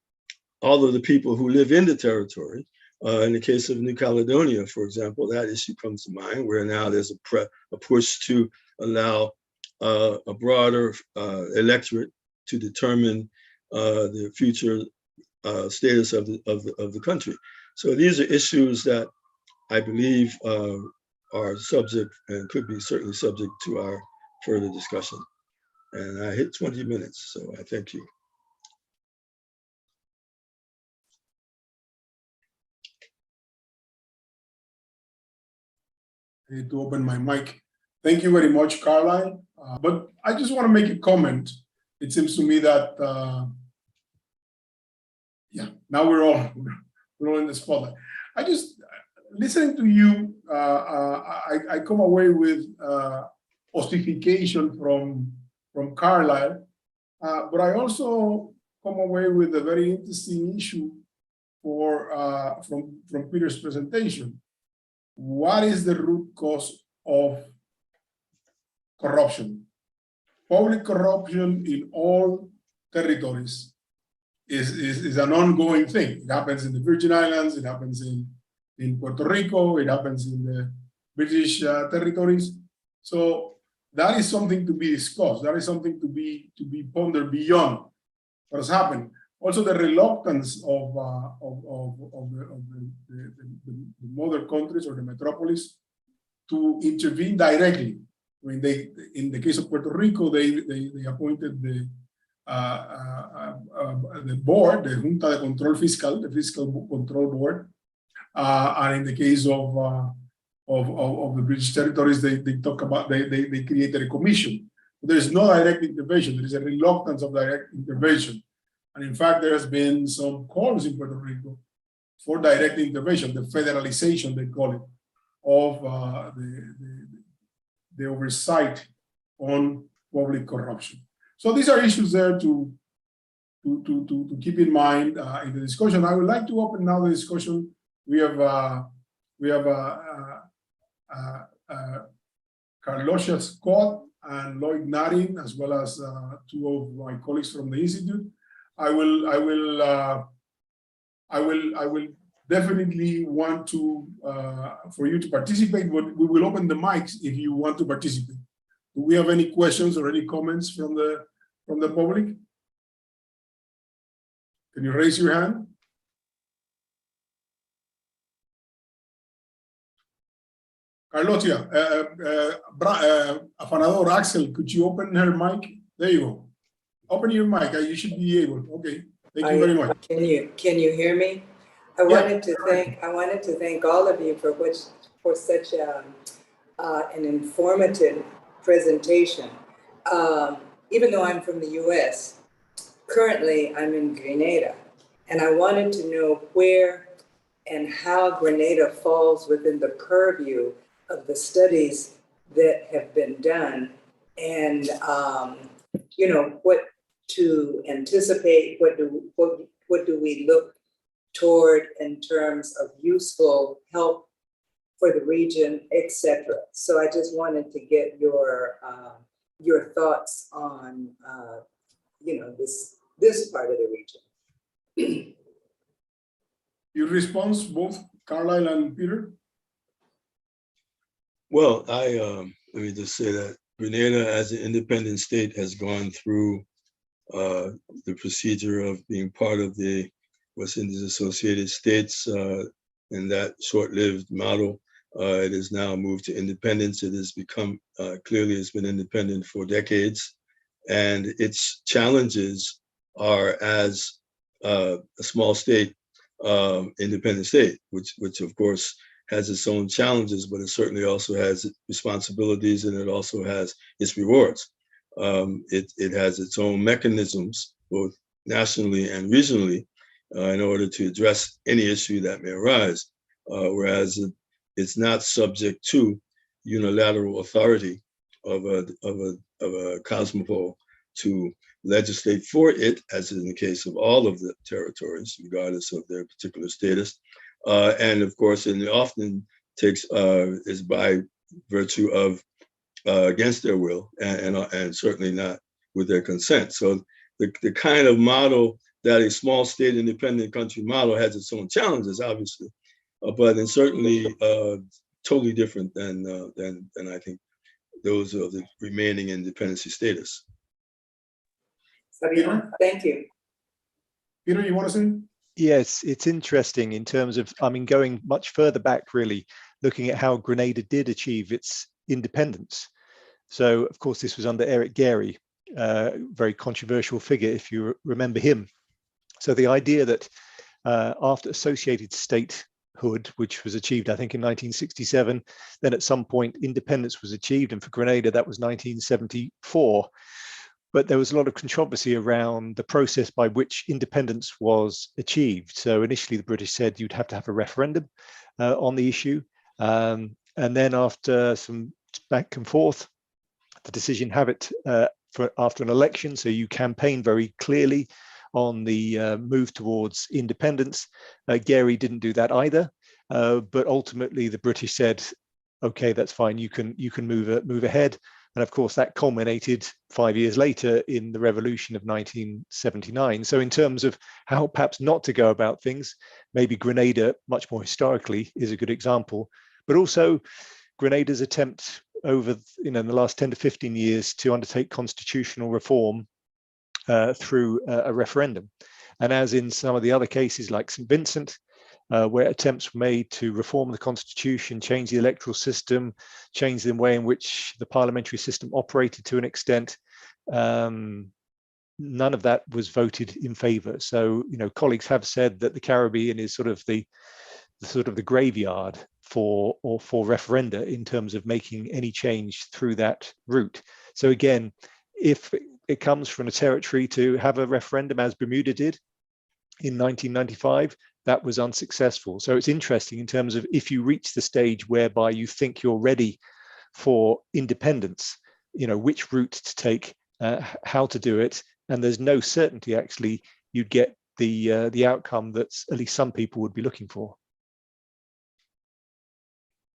all of the people who live in the territory. In the case of New Caledonia, for example, that issue comes to mind, where now there's a push to allow a broader electorate to determine the future status of the country. So these are issues that I believe are subject and could be certainly subject to our further discussion. And I hit 20 minutes, so I thank you. I need to open my mic. Thank you very much, Carlisle. But I just want to make a comment. It seems to me that, yeah, now we're all in the spotlight. I just, listening to you, I come away with ossification from Carlisle, but I also come away with a very interesting issue from Peter's presentation. What is the root cause of corruption? Public corruption in all territories is an ongoing thing. It happens in the Virgin Islands, it happens in Puerto Rico, it happens in the British territories. So that is something to be discussed. That is something to be pondered beyond what has happened. Also, the reluctance of the mother countries or the metropolis to intervene directly. I mean, in the case of Puerto Rico, they appointed the board, the Junta de Control Fiscal, the Fiscal Control Board, and in the case of the British territories, they talk about they created a commission. There is no direct intervention. There is a reluctance of direct intervention. And in fact, there has been some calls in Puerto Rico for direct intervention, the federalization, they call it, of the oversight on public corruption. So these are issues there to keep in mind in the discussion. I would like to open now the discussion. We have Carlosia Scott and Lloyd Narin, as well as two of my colleagues from the Institute. I will definitely want to for you to participate, but we will open the mics if you want to participate. Do we have any questions or any comments from the public? Can you raise your hand? Carlotia, Afanador, Axel, could you open her mic? There you go. Open your mic. You should be able. Okay. Thank you very much. Can you hear me? I wanted to thank all of you for such an informative presentation. Even though I'm from the U.S., currently I'm in Grenada, and I wanted to know where and how Grenada falls within the purview of the studies that have been done, and you know, what to anticipate, what do we look toward in terms of useful help for the region, etc. So I just wanted to get your thoughts on you know, this part of the region. Your response, both Carlisle and Peter? Well, let me just say that Grenada, as an independent state, has gone through the procedure of being part of the West Indies Associated States in that short-lived model. It has now moved to independence. It has become, clearly has been independent for decades. And its challenges are as a small state, independent state, which of course has its own challenges, but it certainly also has responsibilities, and it also has its rewards. It has its own mechanisms, both nationally and regionally, in order to address any issue that may arise, whereas it's not subject to unilateral authority of a cosmopole to legislate for it, as in the case of all of the territories, regardless of their particular status. And of course, it often takes is by virtue of against their will, and certainly not with their consent. So the kind of model that a small state independent country model has its own challenges, obviously, but then certainly totally different than I think those of the remaining independency status. Fabian, thank you. Peter, you want to say? Yes, it's interesting in terms of, I mean, going much further back, really, looking at how Grenada did achieve its independence. So, of course, this was under Eric Gairy, very controversial figure, if you remember him. So the idea that after associated statehood, which was achieved, I think, in 1967, then at some point independence was achieved, and for Grenada, that was 1974. But there was a lot of controversy around the process by which independence was achieved. So initially, the British said you'd have to have a referendum on the issue. And then after some back and forth, the decision have it after an election. So you campaign very clearly on the move towards independence. Gairy didn't do that either. But ultimately, the British said, okay, that's fine. You can move ahead. And of course, that culminated 5 years later in the revolution of 1979. So in terms of how perhaps not to go about things, maybe Grenada, much more historically, is a good example. But also Grenada's attempt over in the last 10 to 15 years to undertake constitutional reform through a referendum. And as in some of the other cases like St. Vincent, where attempts were made to reform the constitution, change the electoral system, change the way in which the parliamentary system operated to an extent, none of that was voted in favor. So, colleagues have said that the Caribbean is sort of the graveyard for referenda in terms of making any change through that route. So again, if it comes from a territory to have a referendum, as Bermuda did in 1995, that was unsuccessful. So it's interesting in terms of if you reach the stage whereby you think you're ready for independence, which route to take, how to do it, and there's no certainty actually you'd get the outcome that's at least some people would be looking for.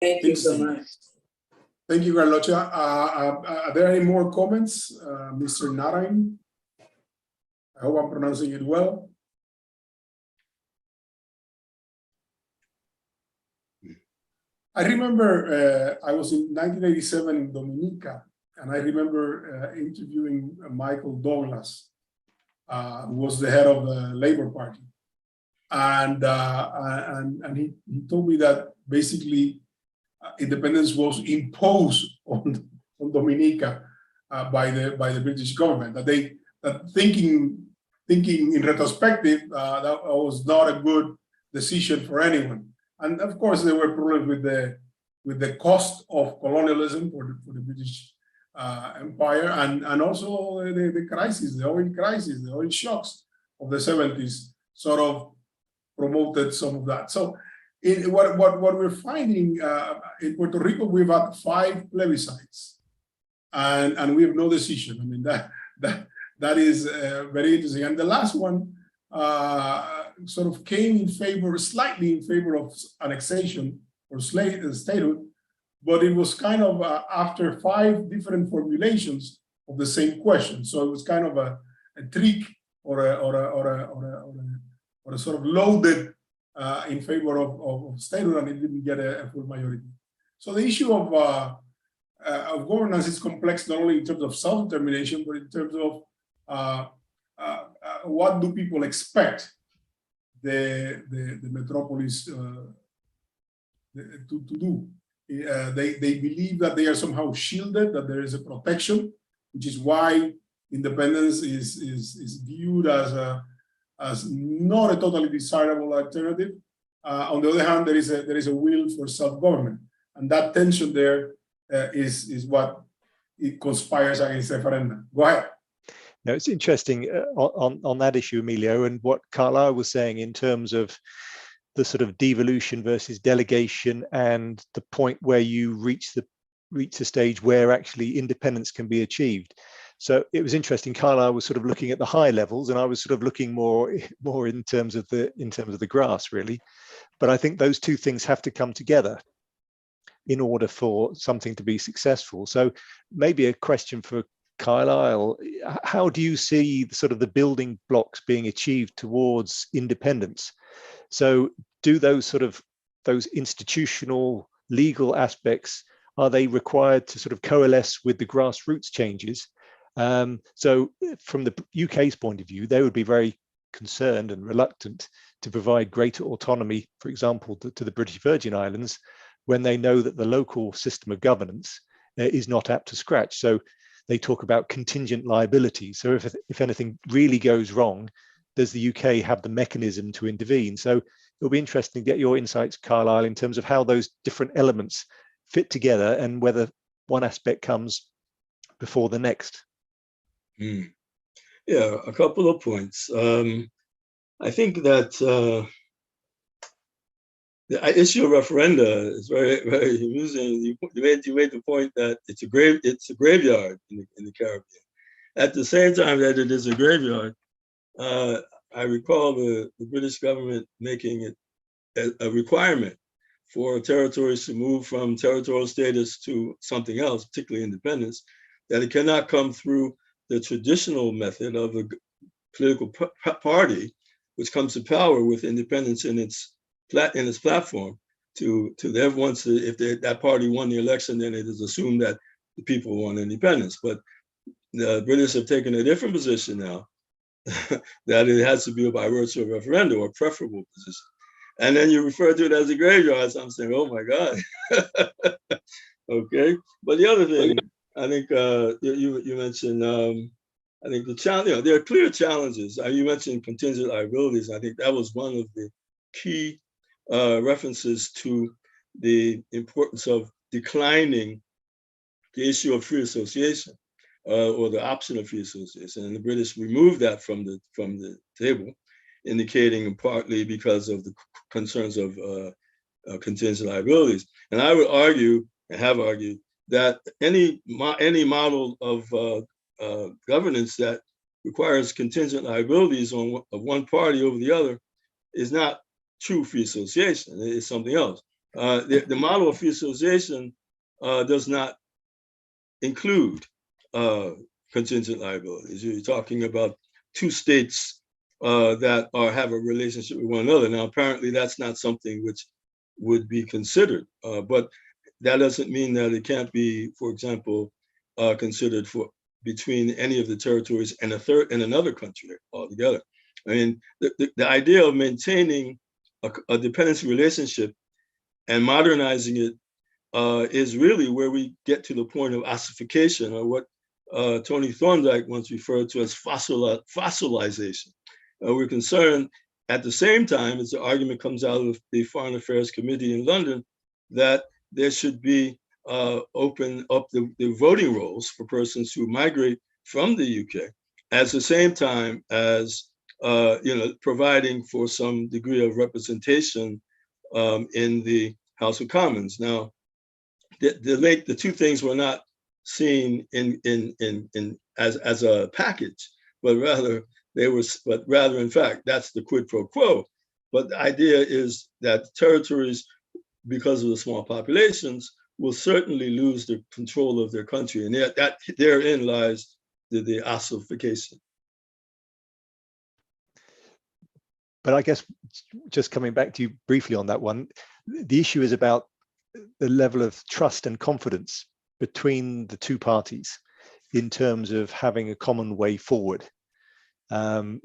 Thank you so much. Thank you, Carlotta. Are there any more comments? Mr. Narain? I hope I'm pronouncing it well. I remember I was in 1987 in Dominica, and I remember interviewing Michael Douglas, who was the head of the Labour Party. And he told me that basically independence was imposed on Dominica by the British government. That thinking in retrospective, that was not a good decision for anyone. And of course, there were problems with the cost of colonialism for the British Empire, and also the crisis, the oil shocks of the 70s sort of promoted some of that. So what we're finding in Puerto Rico, we've had 5 plebiscites, and we have no decision. I mean, that is very interesting. And the last one sort of came slightly in favor of annexation or statehood, but it was kind of after 5 different formulations of the same question. So it was kind of a trick or a sort of loaded in favor of statehood, and it didn't get a full majority. So the issue of governance is complex, not only in terms of self-determination, but in terms of what do people expect the metropolis to do. They believe that they are somehow shielded, that there is a protection, which is why independence is viewed as not a totally desirable alternative. On the other hand, there is a will for self-government, and that tension there is what it conspires against referendum. Go ahead. Now, it's interesting on that issue, Emilio, and what Carlyle was saying in terms of the sort of devolution versus delegation, and the point where you reach the stage where actually independence can be achieved. So it was interesting. Carlyle was sort of looking at the high levels, and I was sort of looking more in terms of the grass, really. But I think those two things have to come together in order for something to be successful. So maybe a question for Carlisle, how do you see sort of the building blocks being achieved towards independence? So do those institutional legal aspects, are they required to sort of coalesce with the grassroots changes? So from the UK's point of view, they would be very concerned and reluctant to provide greater autonomy, for example, to the British Virgin Islands, when they know that the local system of governance is not up to scratch. So they talk about contingent liability. So if anything really goes wrong, does the UK have the mechanism to intervene? So it'll be interesting to get your insights, Carlisle, in terms of how those different elements fit together and whether one aspect comes before the next. Yeah, a couple of points. I think that the issue of referenda is very, very amusing. You made the point that it's a graveyard in the Caribbean. At the same time that it is a graveyard, I recall the British government making it a requirement for territories to move from territorial status to something else, particularly independence, that it cannot come through the traditional method of a political party, which comes to power with independence in its platform. If that party won the election, then it is assumed that the people won independence. But the British have taken a different position now, that it has to be by virtue of referendum or preferable position. And then you refer to it as a graveyard. So I'm saying, oh my God. Okay. But the other thing, I think you mentioned, I think the challenge, there are clear challenges. You mentioned contingent liabilities. I think that was one of the key references to the importance of declining the issue of free association or the option of free association. And the British removed that from the table, indicating partly because of the concerns of contingent liabilities. And I would argue, and have argued, that any model of governance that requires contingent liabilities of one party over the other is not true free association. It's something else. The model of free association does not include contingent liabilities. You're talking about two states that have a relationship with one another. Now, apparently that's not something which would be considered, but that doesn't mean that it can't be, for example, considered between any of the territories and another country altogether. I mean, the idea of maintaining a dependency relationship and modernizing it is really where we get to the point of ossification, or what Tony Thorndike once referred to as fossilization. We're concerned at the same time, as the argument comes out of the Foreign Affairs Committee in London, that there should be open up the voting rolls for persons who migrate from the UK, at the same time as providing for some degree of representation in the House of Commons. Now, the two things were not seen as a package, but rather in fact, that's the quid pro quo. But the idea is that territories, because of the small populations, will certainly lose the control of their country, and therein lies the ossification. But I guess just coming back to you briefly on that one, the issue is about the level of trust and confidence between the two parties in terms of having a common way forward.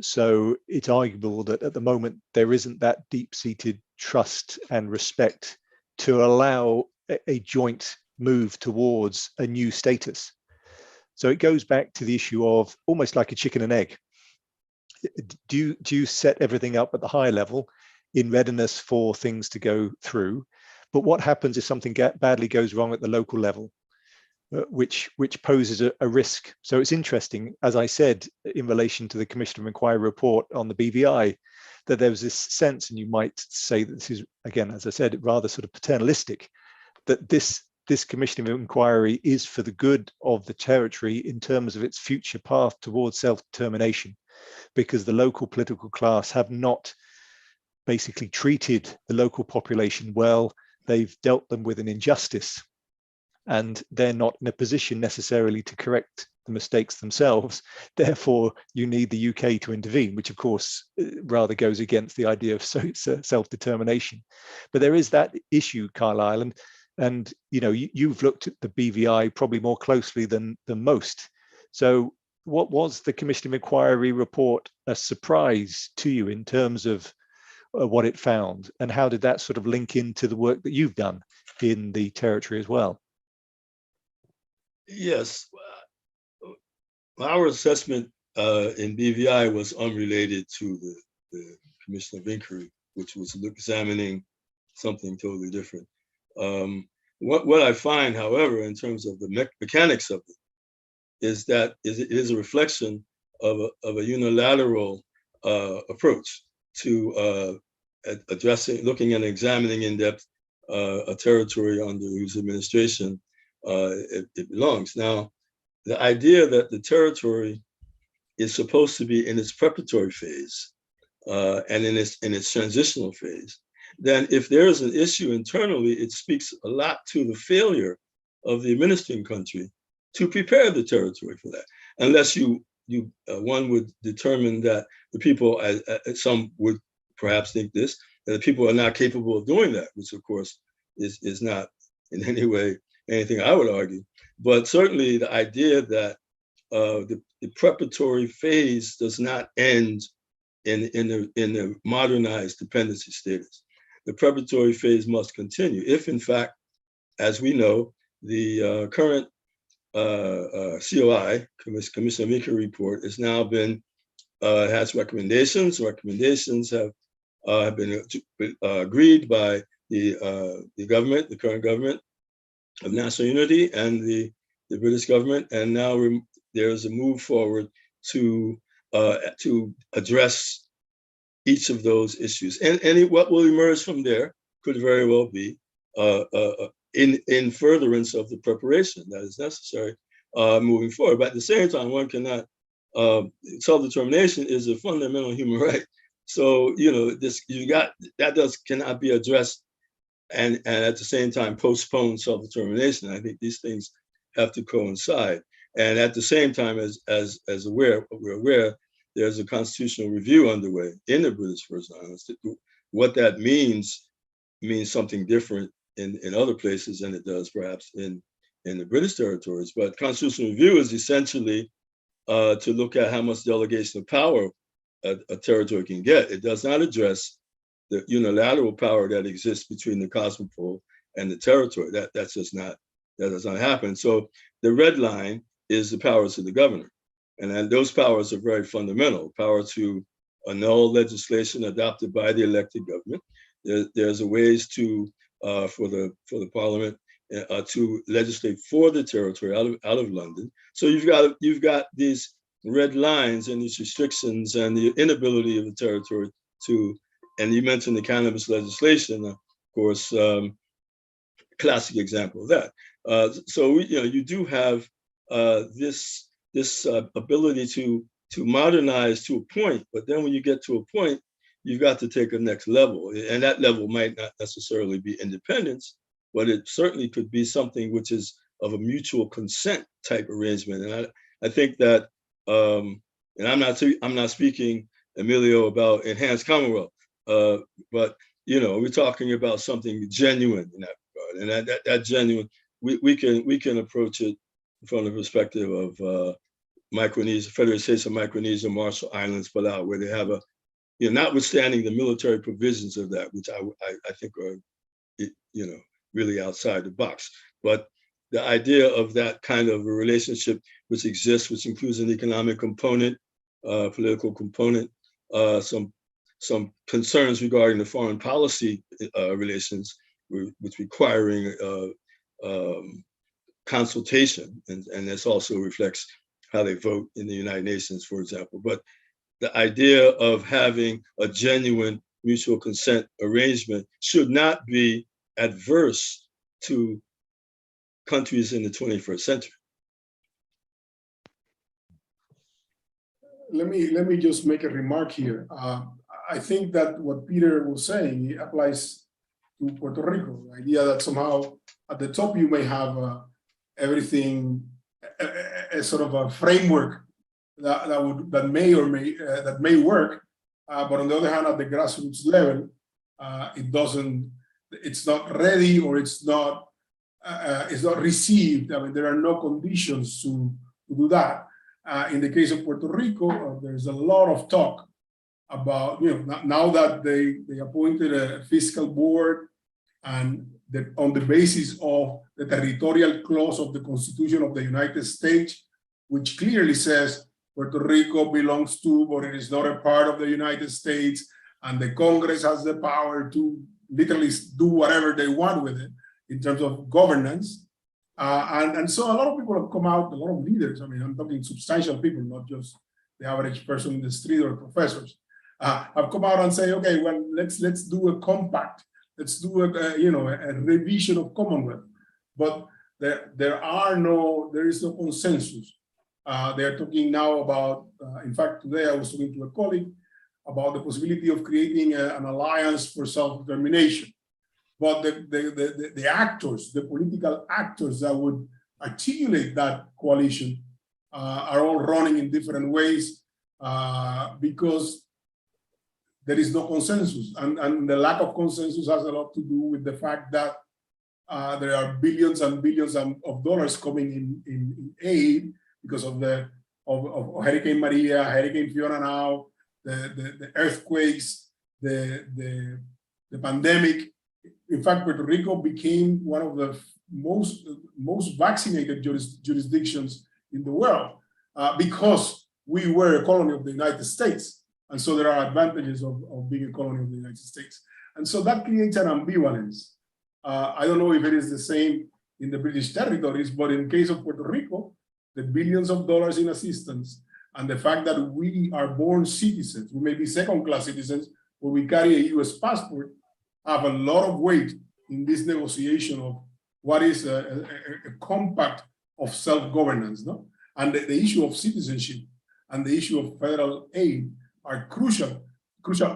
So it's arguable that at the moment there isn't that deep-seated trust and respect to allow a joint move towards a new status. So it goes back to the issue of almost like a chicken and egg. Do you set everything up at the high level in readiness for things to go through? But what happens if something badly goes wrong at the local level, which poses a risk? So it's interesting, as I said, in relation to the Commission of Inquiry report on the BVI, that there was this sense, and you might say that this is, again, as I said, rather sort of paternalistic, that this Commission of Inquiry is for the good of the territory in terms of its future path towards self-determination, because the local political class have not basically treated the local population well. They've dealt them with an injustice. and they're not in a position necessarily to correct the mistakes themselves. Therefore, you need the UK to intervene, which of course rather goes against the idea of self-determination. But there is that issue, Carlisle, and you know, you've looked at the BVI probably more closely than most. So what was the Commission of Inquiry report a surprise to you in terms of what it found, and how did that sort of link into the work that you've done in the territory as well? Yes, our assessment in BVI was unrelated to the Commission of Inquiry, which was examining something totally different. What I find, however, in terms of the mechanics of it, is that it is a reflection of a unilateral approach to addressing, looking and examining in depth a territory under whose administration it belongs. Now, the idea that the territory is supposed to be in its preparatory phase and in its transitional phase, then if there is an issue internally, it speaks a lot to the failure of the administering country to prepare the territory for that. Unless one would determine that the people, some would perhaps think this, that the people are not capable of doing that, which of course is not in any way anything I would argue. But certainly the idea that the preparatory phase does not end in the modernized dependency status. The preparatory phase must continue if, in fact, as we know, the current COI, Commission of Inquiry report, has now been, has recommendations. Recommendations have been agreed by the government, the current government of national unity, and the British government, and now there's a move forward to address each of those issues. And what will emerge from there could very well be in furtherance of the preparation that is necessary moving forward. But at the same time, one cannot, self-determination is a fundamental human right. So, you know, cannot be addressed and at the same time postpone self-determination. I think these things have to coincide. And at the same time, as we're aware, there's a constitutional review underway in the British Virgin Islands. What that means something different in other places than it does perhaps in the British territories. But constitutional review is essentially to look at how much delegation of power a territory can get. It does not address the unilateral power that exists between the cosmopole and the territory. That does not happen. So the red line is the powers of the governor. And those powers are very fundamental. Power to annul legislation adopted by the elected government. There's a ways to for the parliament to legislate for the territory out of London. So you've got these red lines and these restrictions and the inability of the territory to. And you mentioned the cannabis legislation, of course, classic example of that. So you do have this ability to modernize to a point, but then when you get to a point, you've got to take a next level, and that level might not necessarily be independence, but it certainly could be something which is of a mutual consent type arrangement. And I think that, and I'm not speaking, Emilio, about enhanced Commonwealth, but we're talking about something genuine in that regard, and that genuine, we can approach it from the perspective of Micronesia, Federated States of Micronesia, Marshall Islands, Palau, where they have a, notwithstanding the military provisions of that, which I think are, really outside the box. But the idea of that kind of a relationship which exists, which includes an economic component, political component, some concerns regarding the foreign policy relations, with requiring consultation, and this also reflects how they vote in the United Nations, for example. But the idea of having a genuine mutual consent arrangement should not be adverse to countries in the 21st century. Let me just make a remark here. I think that what Peter was saying applies to Puerto Rico. The idea that somehow at the top you may have everything, a sort of a framework that may work, but on the other hand, at the grassroots level, it's not ready, or it's not received. I mean, there are no conditions to do that. In the case of Puerto Rico, there's a lot of talk about, now that they appointed a fiscal board, and on the basis of the territorial clause of the Constitution of the United States, which clearly says Puerto Rico belongs to, but it is not a part of the United States, and the Congress has the power to literally do whatever they want with it in terms of governance. And so a lot of people have come out, a lot of leaders, I mean, I'm talking substantial people, not just the average person in the street or professors, have come out and say, okay, well, let's do a compact. Let's do a revision of Commonwealth. But there is no consensus. They are talking now about, in fact, today I was talking to a colleague about the possibility of creating an alliance for self-determination. But the actors, the political actors that would articulate that coalition are all running in different ways because there is no consensus. And the lack of consensus has a lot to do with the fact that there are billions and billions of dollars coming in aid because of Hurricane Maria, Hurricane Fiona now, the earthquakes, the pandemic. In fact, Puerto Rico became one of the most vaccinated jurisdictions in the world because we were a colony of the United States. And so there are advantages of being a colony of the United States. And so that creates an ambivalence. I don't know if it is the same in the British territories, but in case of Puerto Rico, the billions of dollars in assistance and the fact that we are born citizens, we may be second-class citizens, but we carry a US passport, have a lot of weight in this negotiation of what is a compact of self-governance, no? And the issue of citizenship and the issue of federal aid are crucial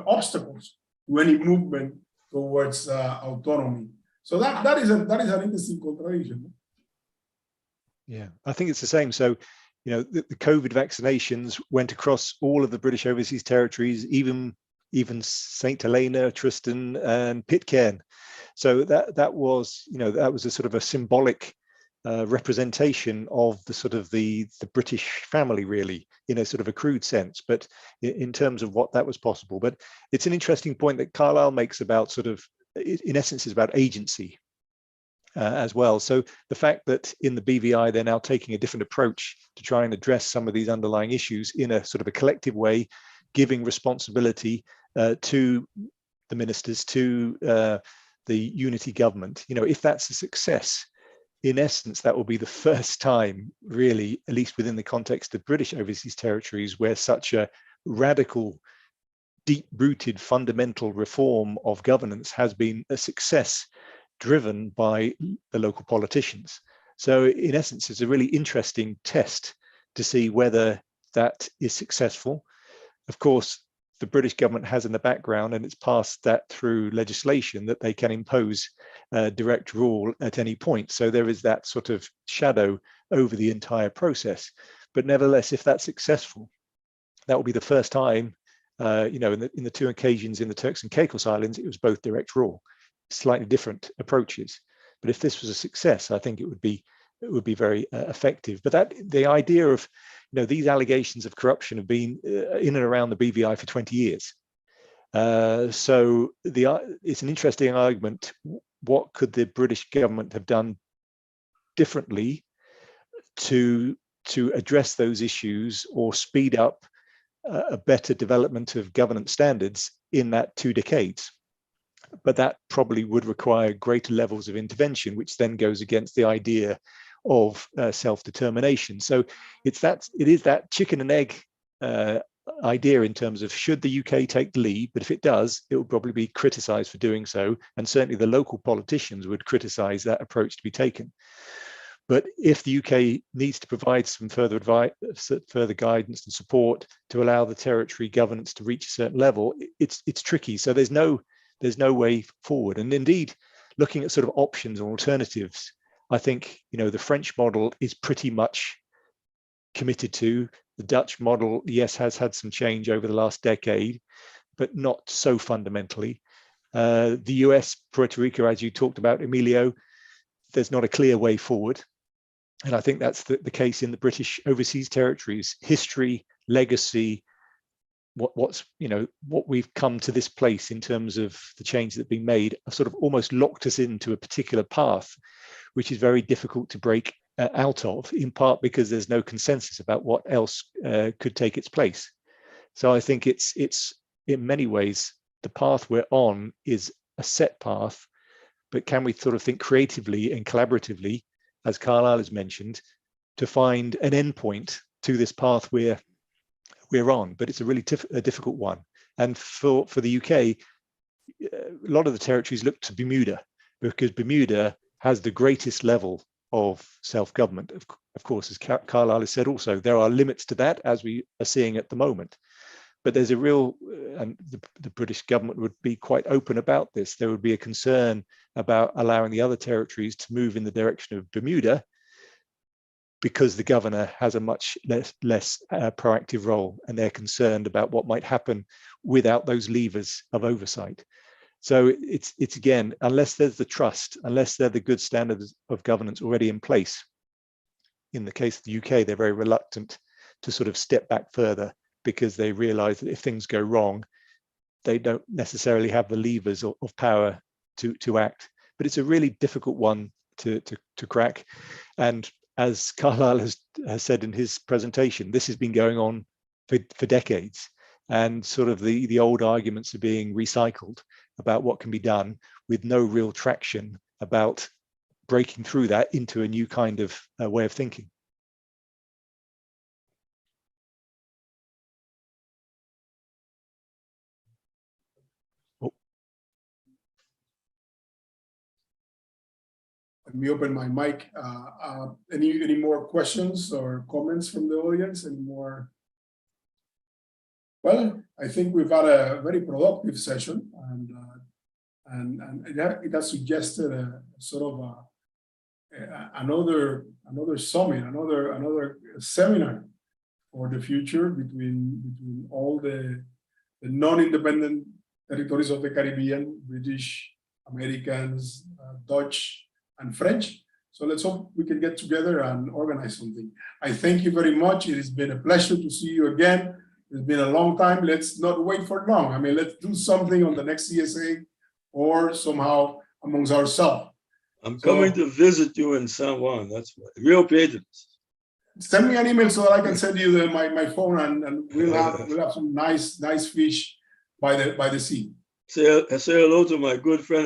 obstacles to any movement towards autonomy. So that is an interesting contradiction. Yeah, I think it's the same. So, the COVID vaccinations went across all of the British overseas territories, even St. Helena, Tristan, and Pitcairn. So that was a sort of a symbolic representation of the British family, really, in a sort of a crude sense, but in terms of what that was possible. But it's an interesting point that Carlyle makes about in essence, is about agency as well. So the fact that in the BVI, they're now taking a different approach to try and address some of these underlying issues in a sort of a collective way, giving responsibility to the ministers, to the unity government. If that's a success, in essence, that will be the first time, really, at least within the context of British overseas territories, where such a radical, deep-rooted, fundamental reform of governance has been a success driven by the local politicians. So in essence, it's a really interesting test to see whether that is successful. Of course, the British government has in the background, and it's passed that through legislation, that they can impose direct rule at any point. So there is that sort of shadow over the entire process. But nevertheless, if that's successful, that will be the first time, in the two occasions in the Turks and Caicos Islands, it was both direct rule, slightly different approaches. But if this was a success, I think it would be very effective. But the idea of these allegations of corruption have been in and around the BVI for 20 years. So it's an interesting argument. What could the British government have done differently to address those issues or speed up a better development of governance standards in that 2 decades? But that probably would require greater levels of intervention, which then goes against the idea of self-determination. So it is that chicken and egg idea in terms of, should the UK take the lead? But if it does, it will probably be criticised for doing so, and certainly the local politicians would criticise that approach to be taken. But if the UK needs to provide some further advice, further guidance and support to allow the territory governance to reach a certain level, it's tricky. So there's no way forward. And indeed, looking at sort of options or alternatives, I think, you know, the French model is pretty much committed to. The Dutch model, yes, has had some change over the last decade, but not so fundamentally. The US, Puerto Rico, as you talked about, Emilio, there's not a clear way forward. And I think that's the case in the British overseas territories. History, legacy, what we've come to this place in terms of the change that's been made, have sort of almost locked us into a particular path, which is very difficult to break out of, in part because there's no consensus about what else could take its place. So I think it's in many ways, the path we're on is a set path, but can we sort of think creatively and collaboratively, as Carlisle has mentioned, to find an endpoint to this path we're on? But it's a really difficult one. And for the UK, a lot of the territories look to Bermuda, because Bermuda has the greatest level of self-government. Of course, as Carlisle has said also, there are limits to that, as we are seeing at the moment. But there's a real, and the British government would be quite open about this, there would be a concern about allowing the other territories to move in the direction of Bermuda, because the governor has a much less proactive role, and they're concerned about what might happen without those levers of oversight. So it's again, unless there's the trust, unless there are the good standards of governance already in place, in the case of the UK, they're very reluctant to sort of step back further, because they realize that if things go wrong, they don't necessarily have the levers of power to act. But it's a really difficult one to crack. And as Carlisle has said in his presentation, this has been going on for decades, and sort of the old arguments are being recycled about what can be done, with no real traction about breaking through that into a new kind of way of thinking. Let me open my mic. Any more questions or comments from the audience? Any more? Well, I think we've had a very productive session, and it has suggested a sort of another summit, another seminar for the future between all the non-independent territories of the Caribbean, British, Americans, Dutch, and French. So let's hope we can get together and organize something. I thank you very much. It has been a pleasure to see you again. It's been a long time. Let's not wait for long. I mean, let's do something on the next CSA, or somehow amongst ourselves. I'm coming to visit you in San Juan. That's right. Rio Piedras. Send me an email so that I can send you my phone, and we'll have some nice fish by the sea. Say hello to my good friend